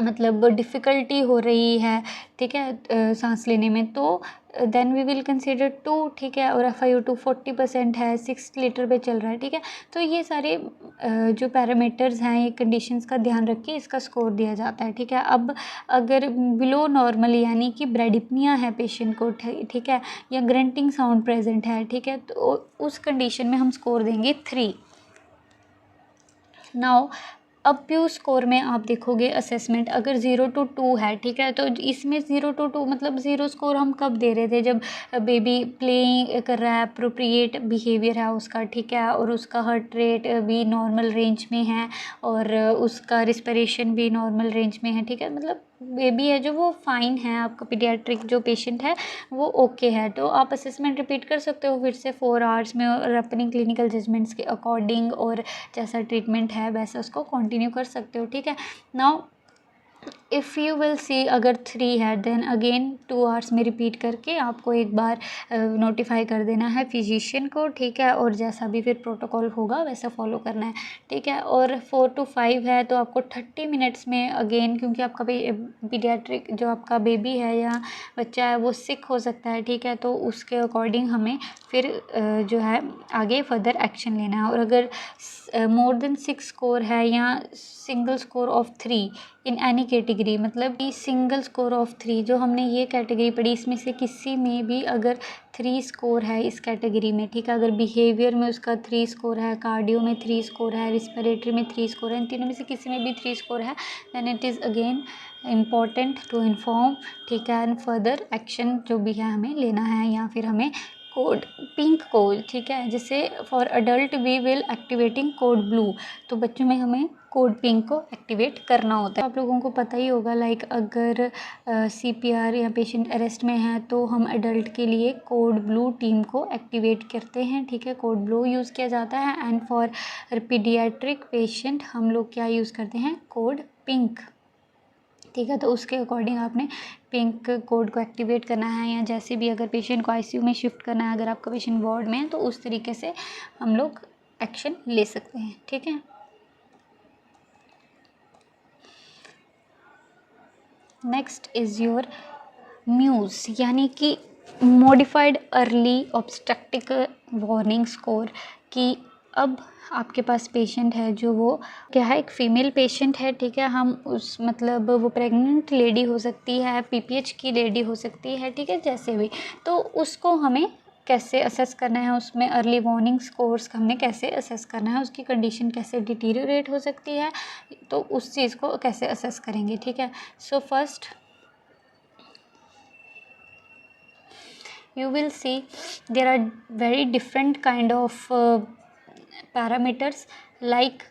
मतलब डिफ़िकल्टी हो रही है, ठीक है, सांस लेने में, तो देन वी विल कंसिडर 2, ठीक है, और FiO2 40% है, 6 लीटर पे चल रहा है, ठीक है। तो ये सारे जो पैरामीटर्स हैं, ये कंडीशंस का ध्यान रख के इसका स्कोर दिया जाता है, ठीक है। अब अगर बिलो नॉर्मल यानी कि ब्रेडिपनिया है पेशेंट को, ठीक है, या ग्रंटिंग साउंड प्रेजेंट है, ठीक है, तो उस कंडीशन में हम स्कोर देंगे 3। नाउ अब प्यू स्कोर में आप देखोगे असेसमेंट, अगर 0 to 2 है, ठीक है, तो इसमें 0 to 2 मतलब 0 स्कोर हम कब दे रहे थे, जब बेबी प्ले कर रहा है, अप्रोप्रिएट बिहेवियर है उसका, ठीक है, और उसका हार्ट रेट भी नॉर्मल रेंज में है और उसका रिस्पिरेशन भी नॉर्मल रेंज में है, ठीक है, मतलब बेबी है जो वो फाइन है, आपका पीडियाट्रिक जो पेशेंट है वो ओके है, तो आप असेसमेंट रिपीट कर सकते हो फिर से 4 आवर्स में और अपनी क्लिनिकल जजमेंट्स के अकॉर्डिंग, और जैसा ट्रीटमेंट है वैसा उसको कंटिन्यू कर सकते हो, ठीक है। Now if you will see अगर 3 है देन अगेन 2 आवर्स में रिपीट करके आपको एक बार नोटिफाई कर देना है फिजिशियन को, ठीक है, और जैसा भी फिर प्रोटोकॉल होगा वैसा फॉलो करना है, ठीक है। और 4 to 5 है तो आपको 30 मिनट्स में अगेन, क्योंकि आपका पीडियाट्रिक जो आपका बेबी है या बच्चा है वो सिक हो सकता है, ठीक है, तो उसके अकॉर्डिंग हमें फिर जो है आगे फर्दर एक्शन लेना है। और अगर मोर देन 6 स्कोर है या single score of 3 in any category, मतलब कि सिंगल स्कोर ऑफ 3 जो हमने ये कैटेगरी पढ़ी, इसमें से किसी में भी अगर 3 स्कोर है इस कैटेगरी में, ठीक है, अगर बिहेवियर में उसका 3 स्कोर है, कार्डियो में 3 स्कोर है, रिस्पिरेटरी में 3 स्कोर है, इन तीनों में से किसी में भी 3 स्कोर है, then it is again important to inform, ठीक है, एंड फर्दर एक्शन जो भी है हमें लेना है, या फिर हमें कोड पिंक कोड, ठीक है, जैसे for adult we will activating code blue, तो बच्चों में हमें कोड पिंक को एक्टिवेट करना होता है। आप लोगों को पता ही होगा लाइक अगर CPR या पेशेंट अरेस्ट में है तो हम एडल्ट के लिए कोड ब्लू टीम को एक्टिवेट करते हैं, ठीक है, कोड ब्लू यूज़ किया जाता है, एंड फॉर पीडियाट्रिक पेशेंट हम लोग क्या यूज़ करते हैं, कोड पिंक, ठीक है। तो उसके अकॉर्डिंग आपने पिंक कोड को एक्टिवेट करना है, या जैसे भी अगर पेशेंट को ICU में शिफ्ट करना है, अगर आपका पेशेंट वार्ड में है तो उस तरीके से हम लोग एक्शन ले सकते हैं, ठीक है। नेक्स्ट इज़ योर म्यूज़ यानी कि मॉडिफाइड अर्ली ऑब्स्ट्रक्टिक वार्निंग स्कोर, कि अब आपके पास पेशेंट है जो वो क्या है, एक फ़ीमेल पेशेंट है, ठीक है, हम उस मतलब वो प्रेग्नेंट लेडी हो सकती है, PPH की लेडी हो सकती है, ठीक है, जैसे भी, तो उसको हमें कैसे असेस करना है, उसमें अर्ली वार्निंग स्कोर्स हमने कैसे असेस करना है, उसकी कंडीशन कैसे डिटीरियोरेट हो सकती है, तो उस चीज़ को कैसे असेस करेंगे, ठीक है। So first you will see there are very different kind of parameters like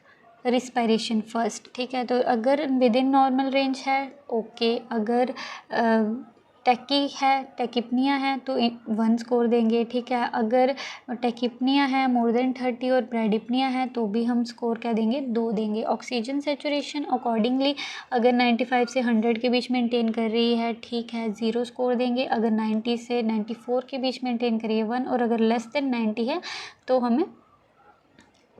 respiration first, ठीक है, तो अगर विद इन नॉर्मल रेंज है ओके, अगर टैकी है, टैकिपनिया है तो 1 स्कोर देंगे, ठीक है। अगर टैकिपनिया है मोर देन 30 और ब्रैडिपनिया है तो भी हम स्कोर क्या देंगे, 2 देंगे। ऑक्सीजन सेचुरेशन अकॉर्डिंगली अगर 95 से 100 के बीच मेंटेन कर रही है, ठीक है, 0 स्कोर देंगे। अगर 90 से 94 के बीच मेंटेन करिए 1, और अगर लेस देन 90 है तो हमें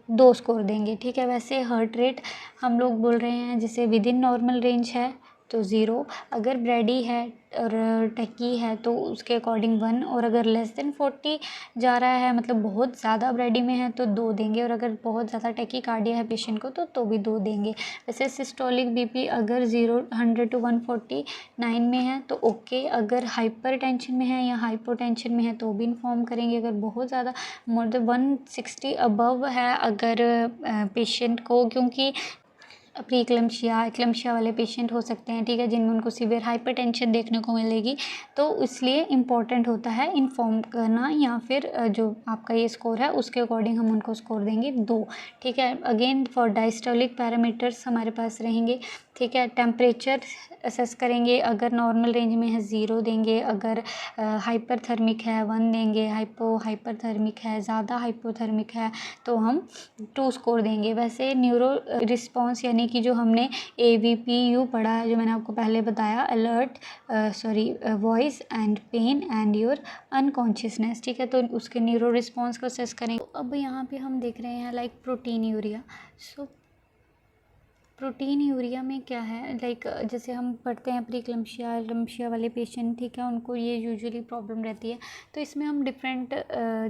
2 स्कोर देंगे, ठीक है। वैसे हार्ट रेट हम लोग बोल रहे हैं जैसे विद इन नॉर्मल रेंज है तो 0, अगर ब्रेडी है और टैकी है तो उसके अकॉर्डिंग 1, और अगर लेस देन 40 जा रहा है मतलब बहुत ज़्यादा ब्रेडी में है तो 2 देंगे, और अगर बहुत ज़्यादा टैकी कार्डिया है पेशेंट को तो भी 2 देंगे। वैसे सिस्टोलिक बीपी अगर 100 to 149 में है तो ओके, अगर हाइपर टेंशन में है या हाइपोटेंशन में है तो भी इन्फॉर्म करेंगे। अगर बहुत ज़्यादा मोर देन 160 अबव है अगर पेशेंट को, क्योंकि प्री एक्लम्शिया वाले पेशेंट हो सकते हैं, ठीक है, जिनमें उनको सीवियर हाइपरटेंशन देखने को मिलेगी, तो इसलिए इम्पॉर्टेंट होता है इन्फॉर्म करना, या फिर जो आपका ये स्कोर है उसके अकॉर्डिंग हम उनको स्कोर देंगे 2, ठीक है। अगेन फॉर डायस्टोलिक पैरामीटर्स हमारे पास रहेंगे, ठीक है। टेम्परेचर असेस करेंगे, अगर नॉर्मल रेंज में है 0 देंगे, अगर हाइपरथर्मिक है 1 देंगे, हाइपरथर्मिक है, ज़्यादा हाइपोथर्मिक है तो हम 2 स्कोर देंगे। वैसे न्यूरो रिस्पॉन्स यानी कि जो हमने AVPU पढ़ा है, जो मैंने आपको पहले बताया, alert voice and pain and your unconsciousness, ठीक है, तो उसके न्यूरो रिस्पॉन्स को असेस करेंगे। तो अब यहाँ पे हम देख रहे हैं like protein urea. So protein urea में क्या है, लाइक जैसे हम पढ़ते हैं प्री क्लम्शिया वाले पेशेंट, ठीक है, उनको ये यूजुअली प्रॉब्लम रहती है। तो इसमें हम डिफरेंट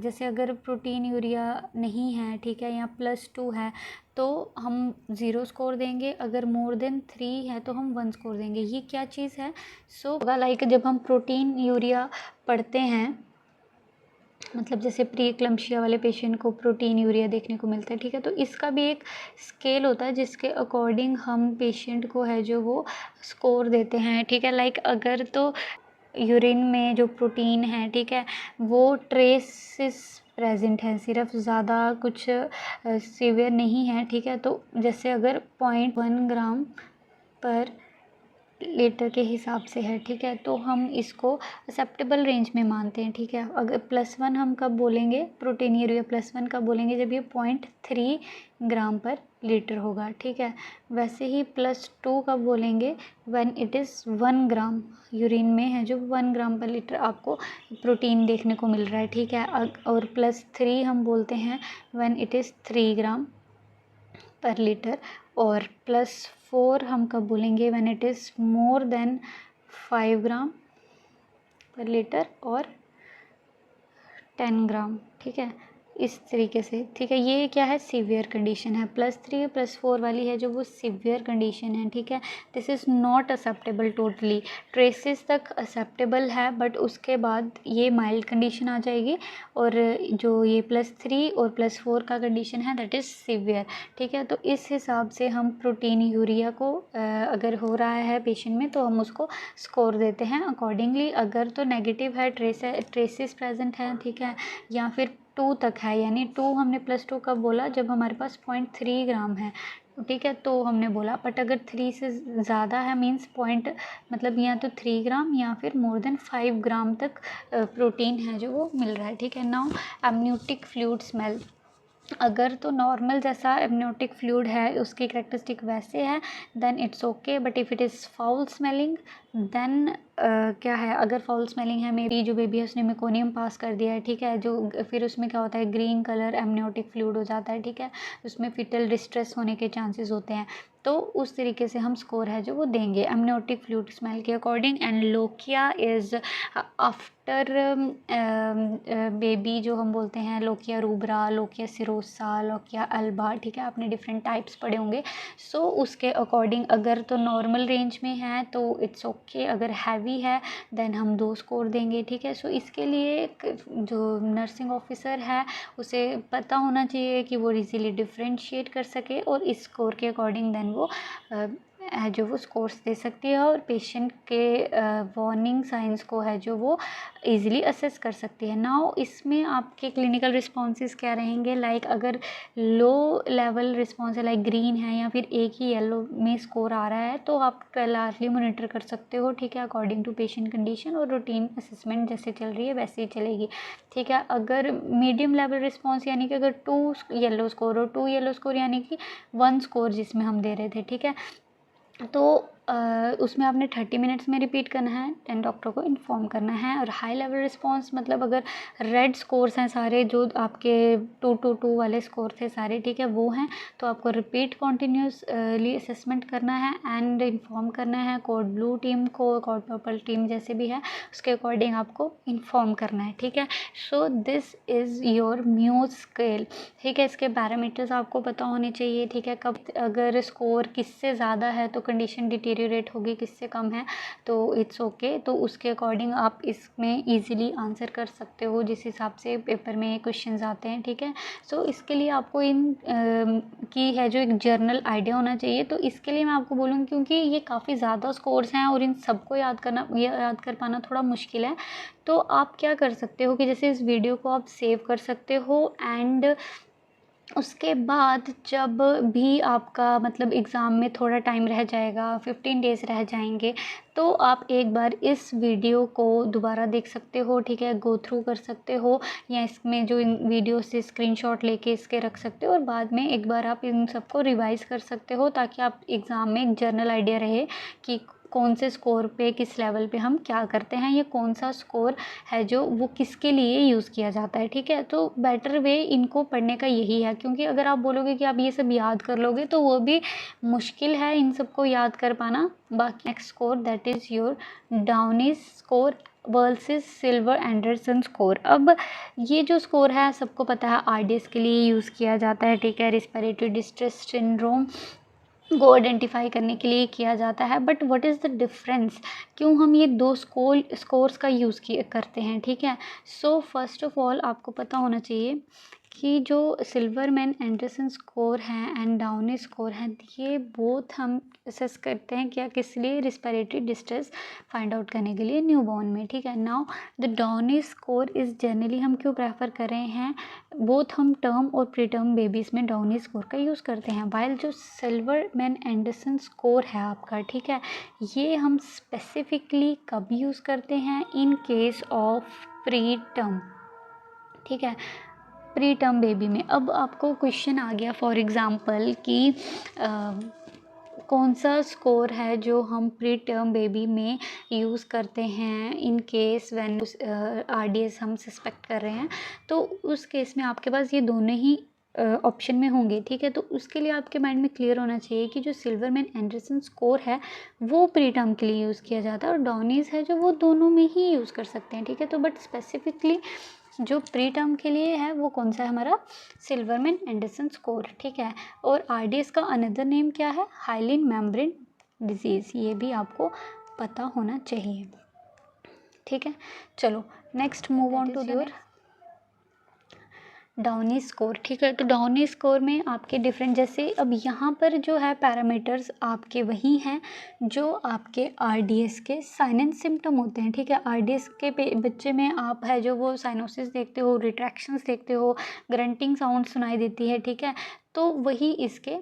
जैसे अगर प्रोटीन यूरिया नहीं है, ठीक है, या +2 है तो हम 0 स्कोर देंगे, अगर मोर देन 3 है तो हम 1 स्कोर देंगे। ये क्या चीज़ है, सो लाइक जब हम प्रोटीन यूरिया पढ़ते हैं, मतलब जैसे प्री एक्लम्शिया वाले पेशेंट को प्रोटीन यूरिया देखने को मिलता है, ठीक है, तो इसका भी एक स्केल होता है जिसके अकॉर्डिंग हम पेशेंट को है जो वो स्कोर देते हैं, ठीक है। लाइक अगर तो यूरिन में जो प्रोटीन है, ठीक है, वो ट्रेसिस प्रेजेंट है, सिर्फ ज़्यादा कुछ सीवियर नहीं है, ठीक है, तो जैसे अगर 0.1 ग्राम पर लीटर के हिसाब से है, ठीक है, तो हम इसको एक्सेप्टेबल रेंज में मानते हैं, ठीक है। अगर +1 हम कब बोलेंगे, प्रोटीन यूरिया +1 कब बोलेंगे, जब ये 0.3 ग्राम पर लीटर होगा, ठीक है। वैसे ही +2 कब बोलेंगे, when it is 1 gram urine में है जो 1 ग्राम पर लीटर आपको प्रोटीन देखने को मिल रहा है, ठीक है। और +3 हम बोलते हैं व्हेन इट इज़ 3 ग्राम पर लीटर, और +4 हम कब बोलेंगे, when it is more than 5 ग्राम पर लीटर और 10 ग्राम, ठीक है, इस तरीके से, ठीक है। ये क्या है, सीवियर कंडीशन है। +3 +4 वाली है जो वो सीवियर कंडीशन है, ठीक है। This is not acceptable totally, traces तक एक्सेप्टेबल है बट उसके बाद ये माइल्ड कंडीशन आ जाएगी, और जो ये +3 और +4 का कंडीशन है दैट इज़ सीवियर, ठीक है। तो इस हिसाब से हम प्रोटीन यूरिया को अगर हो रहा है पेशेंट में तो हम उसको स्कोर देते हैं अकॉर्डिंगली। अगर तो नेगेटिव है, ट्रेसिस प्रेजेंट है, ठीक है, या फिर 2 तक है, यानी 2 हमने +2 कब बोला, जब हमारे पास 0.3 ग्राम है, ठीक है, तो हमने बोला। बट अगर 3 से ज़्यादा है मीन्स मतलब या तो 3 ग्राम या फिर मोर देन 5 ग्राम तक प्रोटीन है जो वो मिल रहा है, ठीक है। नाउ एमनियोटिक फ्लूइड स्मेल, अगर तो नॉर्मल जैसा एमनियोटिक फ्लूइड है उसकी कैरेक्टरिस्टिक वैसे है then it's okay, but if it is foul smelling then क्या है, अगर फाउल स्मेलिंग है, मे बी जो बेबी है उसने मेकोनियम पास कर दिया है, ठीक है, जो फिर उसमें क्या होता है, ग्रीन कलर एमनियोटिक फ्लूइड हो जाता है, ठीक है, उसमें फिटल डिस्ट्रेस होने के चांसेस होते हैं, तो उस तरीके से हम स्कोर है जो वो देंगे एमनियोटिक फ्लूइड स्मेल के according. And lochia is after baby, जो हम बोलते हैं lochia rubra, lochia serosa, lochia alba, ठीक है, आपने डिफरेंट टाइप्स पढ़े होंगे। सो उसके अकॉर्डिंग अगर तो नॉर्मल रेंज में है तो इट्स ओके, अगर हैवी है देन हम 2 स्कोर देंगे, ठीक है। सो इसके लिए जो नर्सिंग ऑफिसर है उसे पता होना चाहिए कि वो इजीली डिफ्रेंशिएट कर सके और इस स्कोर के अकॉर्डिंग देन वो है जो वो स्कोर्स दे सकती है और पेशेंट के वार्निंग साइंस को है जो वो इजीली असेस कर सकती है। नाउ इसमें आपके क्लिनिकल रिस्पॉन्सेज क्या रहेंगे, लाइक अगर लो लेवल रिस्पॉन्स है लाइक ग्रीन है या फिर एक ही येलो में स्कोर आ रहा है तो आप क्लासली मॉनिटर कर सकते हो, ठीक है, अकॉर्डिंग टू पेशेंट कंडीशन, और रूटीन असेसमेंट जैसे चल रही है वैसे ही चलेगी, ठीक है। अगर मीडियम लेवल रिस्पॉन्स यानी कि अगर 2 येलो स्कोर हो, 2 येलो स्कोर यानी कि 1 स्कोर जिसमें हम दे रहे थे, ठीक है, तो उसमें आपने 30 मिनट्स में रिपीट करना है, देन डॉक्टर को इन्फॉर्म करना है। और हाई लेवल रिस्पॉन्स मतलब अगर रेड स्कोर्स हैं सारे जो आपके 2 वाले स्कोर थे सारे, ठीक है, वो हैं तो आपको रिपीट कॉन्टीन्यूसली असेसमेंट करना है एंड इन्फॉर्म करना है कोड ब्लू टीम को, कोड पर्पल टीम जैसे भी है उसके अकॉर्डिंग आपको इन्फॉर्म करना है, ठीक है। सो दिस इज़ योर म्यूज स्केल, ठीक है। इसके पैरामीटर्स आपको पता होने चाहिए, ठीक है, कब अगर स्कोर किससे ज़्यादा है तो कंडीशन डिटेरियोरेट होगी, किससे कम है तो इट्स ओके, तो उसके अकॉर्डिंग आप इसमें इजीली आंसर कर सकते हो जिस हिसाब से पेपर में क्वेश्चंस आते हैं, ठीक है। सो इसके लिए आपको इन की है जो एक जर्नल आइडिया होना चाहिए, तो इसके लिए मैं आपको बोलूँगी क्योंकि ये काफ़ी ज़्यादा स्कोर्स हैं और इन सबको याद कर पाना थोड़ा मुश्किल है, तो आप क्या कर सकते हो कि जैसे इस वीडियो को आप सेव कर सकते हो एंड उसके बाद जब भी आपका मतलब एग्ज़ाम में थोड़ा टाइम रह जाएगा, 15 डेज़ रह जाएंगे, तो आप एक बार इस वीडियो को दोबारा देख सकते हो, ठीक है, गो थ्रू कर सकते हो या इसमें जो इन वीडियो से स्क्रीनशॉट लेके इसके रख सकते हो और बाद में एक बार आप इन सबको रिवाइज़ कर सकते हो ताकि आप एग्ज़ाम में एक जनरल आइडिया रहे कि कौन से स्कोर पे किस लेवल पे हम क्या करते हैं, या कौन सा स्कोर है जो वो किसके लिए यूज़ किया जाता है, ठीक है। तो बेटर वे इनको पढ़ने का यही है, क्योंकि अगर आप बोलोगे कि आप ये सब याद कर लोगे तो वो भी मुश्किल है इन सबको याद कर पाना। बाकी next score that is your Downes score versus silver Anderson score. अब ये जो स्कोर है सबको पता है आरडीएस के लिए यूज़ किया जाता है, ठीक है, रिस्पिरेटरी डिस्ट्रेस सिंड्रोम को आइडेंटिफाई करने के लिए किया जाता है। But what is the difference, क्यों हम ये दो स्कोर्स का यूज़ करते हैं, ठीक है। सो फर्स्ट ऑफ ऑल आपको पता होना चाहिए कि जो सिल्वरमैन एंडरसन स्कोर हैं एंड डाउनी स्कोर हैं, ये बोथ हम असेस करते हैं क्या किस लिए, रिस्पिरेटरी डिस्ट्रेस फाइंड आउट करने के लिए न्यूबॉर्न में, ठीक है। Now the Downes score is generally हम क्यों प्रेफर कर रहे हैं, बोथ हम टर्म और प्री टर्म बेबीज़ में डाउनी स्कोर का यूज़ करते हैं, वाइल जो सिल्वरमैन एंडरसन स्कोर है आपका, ठीक है, ये हम स्पेसिफिकली कब यूज़ करते हैं, in case of pre term, ठीक है, प्री टर्म बेबी में। अब आपको क्वेश्चन आ गया फॉर एग्ज़ाम्पल कि कौन सा स्कोर है जो हम प्री टर्म बेबी में यूज़ करते हैं इन केस व्हेन आरडीएस हम सस्पेक्ट कर रहे हैं, तो उस केस में आपके पास ये दोनों ही ऑप्शन में होंगे, ठीक है। तो उसके लिए आपके माइंड में क्लियर होना चाहिए कि जो सिल्वरमैन एंडरसन स्कोर है वो प्री टर्म के लिए यूज़ किया जाता है और डाउनीज़ है जो वो दोनों में ही यूज़ कर सकते हैं, ठीक है। तो बट स्पेसिफिकली जो प्री टर्म के लिए है वो कौन सा है हमारा, सिल्वरमैन एंडरसन स्कोर, ठीक है। और आरडीएस का अनदर नेम क्या है, हाइलिन मेम्ब्रेन डिजीज़, ये भी आपको पता होना चाहिए, ठीक है। चलो next move on to your Downes score, ठीक है। तो डाउनी स्कोर में आपके डिफरेंट, जैसे अब यहाँ पर जो है पैरामीटर्स आपके वही हैं जो आपके आरडीएस के साइन एंड सिम्टम होते हैं, ठीक है। आरडीएस के बच्चे में आप है जो वो साइनोसिस देखते हो, रिट्रैक्शंस देखते हो, ग्रंटिंग साउंड सुनाई देती है, ठीक है, तो वही इसके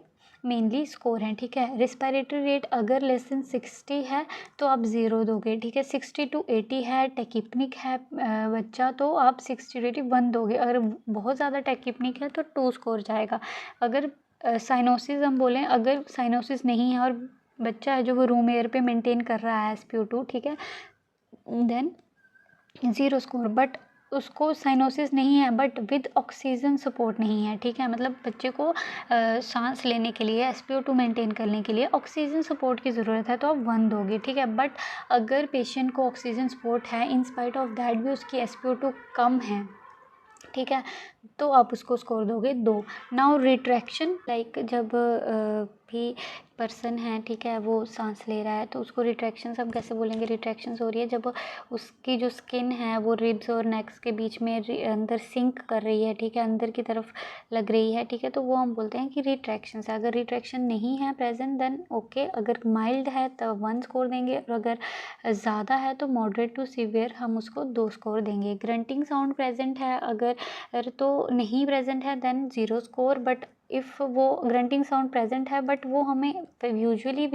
मेनली स्कोर हैं, ठीक है। रिस्पिरेटरी रेट अगर लेस देन 60 है तो आप 0 दोगे, ठीक है। 60 to 80 है, टेकिपनिक है बच्चा, तो आप 60 to 80 1 दोगे। अगर बहुत ज़्यादा टेकिपनिक है तो 2 स्कोर जाएगा। अगर साइनोसिस हम बोलें, अगर साइनोसिस नहीं है और बच्चा है जो वो रूम एयर पे मेंटेन कर रहा है SpO2, ठीक है, देन 0 स्कोर। बट उसको साइनोसिस नहीं है बट विद ऑक्सीजन सपोर्ट नहीं है, ठीक है, मतलब बच्चे को सांस लेने के लिए SpO2 मेंटेन करने के लिए ऑक्सीजन सपोर्ट की ज़रूरत है तो आप 1 दोगे, ठीक है। बट अगर पेशेंट को ऑक्सीजन सपोर्ट है, इन स्पाइट ऑफ दैट भी उसकी SpO2 कम है, ठीक है, तो आप उसको स्कोर दोगे 2। नाउ रिट्रैक्शन, लाइक जब भी पर्सन है, ठीक है, वो सांस ले रहा है तो उसको रिट्रैक्शंस हम कैसे बोलेंगे? रिट्रैक्शंस हो रही है जब उसकी जो स्किन है वो रिब्स और नेक्स के बीच में अंदर सिंक कर रही है, ठीक है, अंदर की तरफ लग रही है, ठीक है, तो वो हम बोलते हैं कि रिट्रैक्शंस है। अगर रिट्रैक्शन नहीं है प्रेजेंट देन ओके, अगर माइल्ड है तो 1 स्कोर देंगे और अगर ज़्यादा है तो मॉडरेट टू सीवियर हम उसको 2 स्कोर देंगे। ग्रंटिंग साउंड प्रेजेंट है अगर तो नहीं प्रेजेंट है देन 0 स्कोर, बट इफ़ वो ग्रंटिंग साउंड प्रेजेंट है बट वो हमें यूजुअली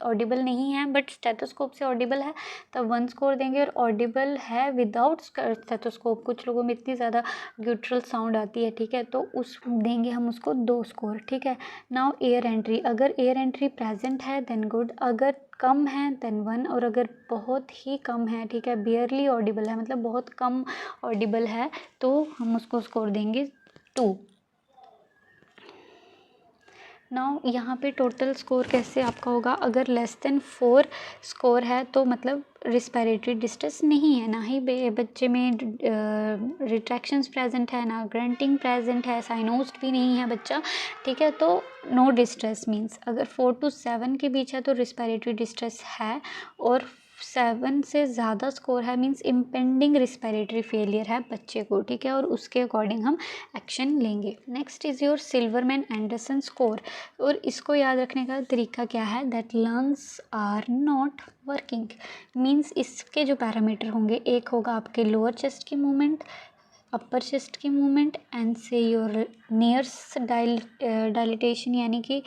ऑडिबल नहीं है बट स्टेथोस्कोप से ऑडिबल है तब 1 स्कोर देंगे, और ऑडिबल है विदाउट स्टेथोस्कोप, कुछ लोगों में इतनी ज़्यादा ग्यूट्रल साउंड आती है, ठीक है, तो उस देंगे हम उसको 2 स्कोर, ठीक है। नाउ एयर एंट्री, अगर एयर एंट्री प्रेजेंट है देन गुड, अगर कम है देन 1, और अगर बहुत ही कम है, ठीक है, बियरली ऑडिबल है मतलब बहुत कम ऑडिबल है तो हम उसको स्कोर देंगे 2। नाउ यहाँ पे टोटल स्कोर कैसे आपका होगा? अगर लेस देन 4 स्कोर है तो मतलब रिस्पिरेटरी डिस्ट्रेस नहीं है, ना ही बच्चे में रिट्रैक्शंस प्रेजेंट है, ना ग्रंटिंग प्रेजेंट है, साइनोस्ड भी नहीं है बच्चा, ठीक है, तो नो डिस्ट्रेस मीन्स। अगर 4 to 7 के बीच है तो रिस्पिरेटरी डिस्ट्रेस है, और 7 से ज़्यादा स्कोर है मीन्स इम्पेंडिंग रिस्पिरेटरी फेलियर है बच्चे को, ठीक है, और उसके अकॉर्डिंग हम एक्शन लेंगे। Next is your Silverman Anderson score, और इसको याद रखने का तरीका क्या है? That lungs are not working means इसके जो पैरामीटर होंगे, एक होगा आपके लोअर चेस्ट की मूवमेंट, अपर चेस्ट की मूवमेंट, एंड से योर नियर्स डायलिटेशन यानी कि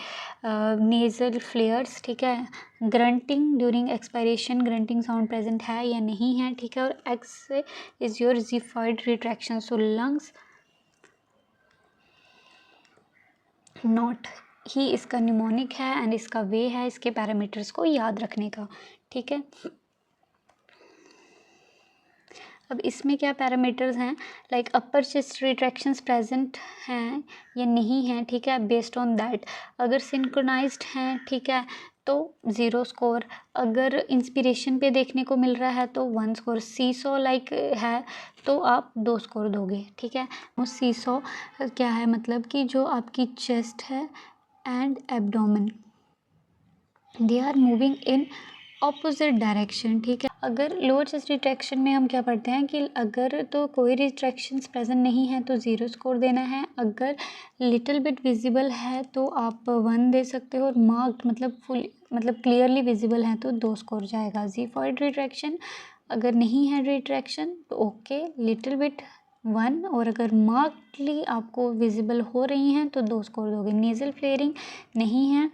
नेज़ल फ्लेयर्स, ठीक है, grunting during expiration, grunting sound present है या नहीं है, ठीक है, और एक्स से is your xiphoid retraction. So lungs not ही इसका निमोनिक है एंड इसका वे है इसके पैरामीटर्स को याद रखने का, ठीक है। अब इसमें क्या पैरामीटर्स हैं? Like upper chest retractions present हैं या नहीं हैं, ठीक है, बेस्ड ऑन दैट। अगर सिंक्रोनाइज्ड हैं, ठीक है, तो 0 स्कोर। अगर इंस्पिरेशन पे देखने को मिल रहा है तो 1 स्कोर। सीसो लाइक है तो आप 2 स्कोर दोगे, ठीक है। वो सीसो क्या है? मतलब कि जो आपकी चेस्ट है and abdomen they are moving in opposite direction, ठीक है। अगर लोअर चेस्ट रिट्रैक्शन में हम क्या पढ़ते हैं कि अगर तो कोई रिट्रैक्शंस प्रेजेंट नहीं है तो 0 स्कोर देना है, अगर लिटिल बिट विजिबल है तो आप 1 दे सकते हो, और मार्क्ड मतलब फुल मतलब क्लियरली विजिबल है तो 2 स्कोर जाएगा। जिफॉइड रिट्रैक्शन अगर नहीं है रिट्रैक्शन तो ओके, लिटिल बिट 1, और अगर मार्क्डली आपको विजिबल हो रही हैं तो 2 स्कोर दोगे। नेज़ल फ्लेयरिंग नहीं है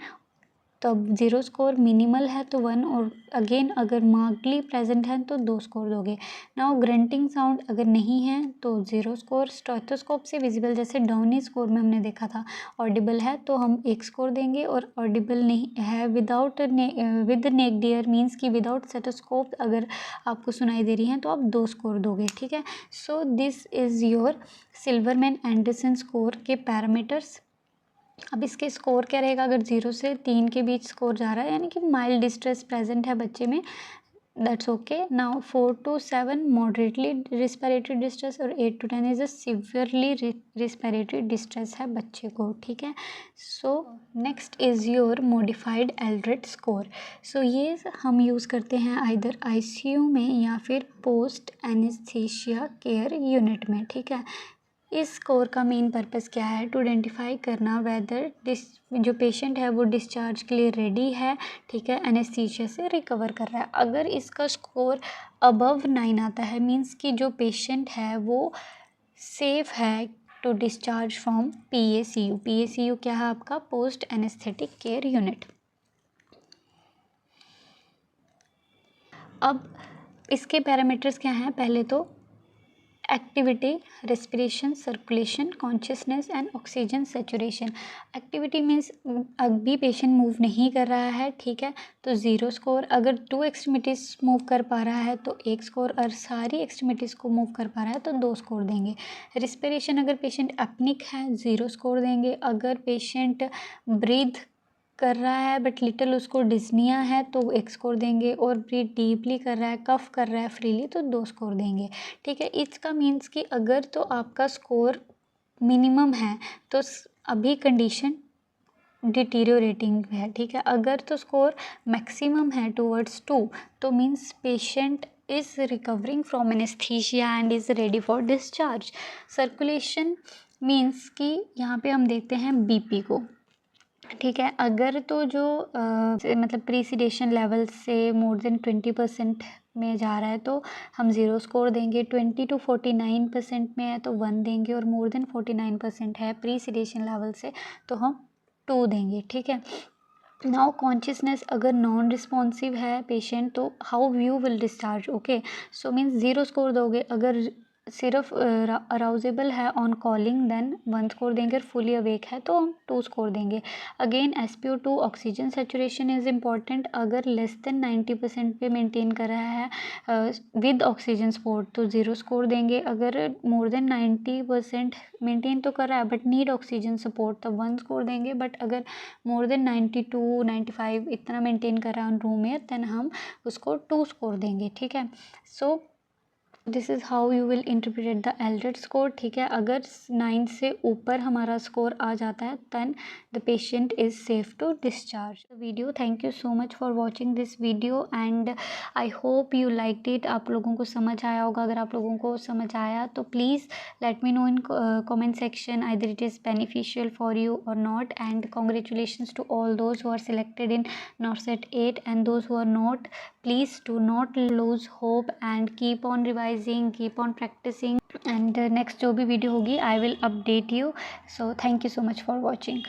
तब 0 स्कोर, मिनिमल है तो 1, और अगेन अगर मार्कली प्रेजेंट है तो 2 स्कोर दोगे। नाउ ग्रंटिंग साउंड अगर नहीं है तो 0 स्कोर। स्टेथोस्कोप से विजिबल जैसे डाउनी स्कोर में हमने देखा था, ऑडिबल है तो हम 1 स्कोर देंगे, और ऑडिबल नहीं है without with naked ear means कि विदाउट स्टेथोस्कोप अगर आपको सुनाई दे रही हैं तो आप 2 स्कोर दोगे, ठीक है। So this is your Silverman Anderson score के पैरामीटर्स। अब इसके स्कोर क्या रहेगा? अगर 0 से 3 के बीच स्कोर जा रहा है यानी कि माइल्ड डिस्ट्रेस प्रेजेंट है बच्चे में, that's okay. Now 4 to 7 moderately respiratory distress, और 8 to 10 is a severely respiratory distress है बच्चे को, ठीक है। So next is your modified Aldrete score. सो ये हम यूज़ करते हैं आइदर आईसीयू में या फिर पोस्ट एनेस्थीसिया केयर यूनिट में, ठीक है। इस स्कोर का मेन पर्पस क्या है? टू आइडेंटिफाई करना वेदर जो पेशेंट है वो डिस्चार्ज के लिए रेडी है, ठीक है, एनेस्थीसिया से रिकवर कर रहा है। अगर इसका स्कोर अबव 9 आता है मींस कि जो पेशेंट है वो सेफ है टू डिस्चार्ज फ्रॉम पीएसीयू। पीएसीयू क्या है आपका? Post anaesthetic care unit. अब इसके पैरामीटर्स क्या हैं? पहले तो activity, respiration, circulation, consciousness and oxygen saturation. Activity means अभी पेशेंट मूव नहीं कर रहा है, ठीक है, तो 0 स्कोर। अगर 2 एक्सट्रीमिटीज़ मूव कर पा रहा है तो 1 स्कोर, और सारी एक्सट्रीमिटीज़ को मूव कर पा रहा है तो 2 स्कोर देंगे। रेस्पिरेशन अगर पेशेंट अपनिक है 0 स्कोर देंगे। अगर पेशेंट ब्रीथ कर रहा है बट लिटिल उसको डिस्निया है तो 1 स्कोर देंगे, और ब्रीथ डीपली कर रहा है, कफ कर रहा है फ्रीली तो 2 स्कोर देंगे, ठीक है। इसका मीन्स कि अगर तो आपका स्कोर मिनिमम है तो अभी कंडीशन डिटीरियोरेटिंग है, ठीक है। अगर तो स्कोर मैक्सिमम है टूवर्ड्स 2 तो means patient is recovering from anaesthesia and is ready for discharge. Circulation means कि यहाँ पे हम देखते हैं बीपी को, ठीक है। अगर तो जो मतलब प्रीसीडेशन लेवल से मोर देन 20% में जा रहा है तो हम 0 स्कोर देंगे, 20 to 49% में है तो 1 देंगे, और मोर देन 49% है प्रीसीडेशन लेवल से तो हम 2 देंगे, ठीक है। नाउ कॉन्शियसनेस अगर नॉन रिस्पॉन्सिव है पेशेंट तो how you will discharge, okay. So means 0 score दोगे। अगर सिर्फ अराउजेबल है ऑन कॉलिंग देन 1 स्कोर देंगे, और फुली अवेक है तो हम 2 स्कोर देंगे। Again SpO2 oxygen saturation is important. अगर लेस देन 90% पे मेंटेन कर रहा है विद ऑक्सीजन सपोर्ट तो 0 स्कोर देंगे। अगर मोर देन 90% मेंटेन तो कर रहा है बट नीड ऑक्सीजन सपोर्ट तो 1 स्कोर देंगे। बट अगर मोर देन 92 95 इतना मेंटेन कर रहा है ऑन रूम एयर देन हम उसको 2 स्कोर देंगे, ठीक है। So this is how you will interpret the Aldrete score, ठीक है। अगर 9 से ऊपर हमारा स्कोर आ जाता है then the patient is safe to discharge the video. Thank you so much for watching this video and I hope you liked it. आप लोगों को समझ आया होगा। अगर आप लोगों को समझ आया तो please let me know in comment section either it is beneficial for you or not. And congratulations to all those who are selected in NORCET 8 and those who are not, please do not lose hope and keep on revising, keep on practicing, and next जो भी video होगी I will update you. So thank you so much for watching.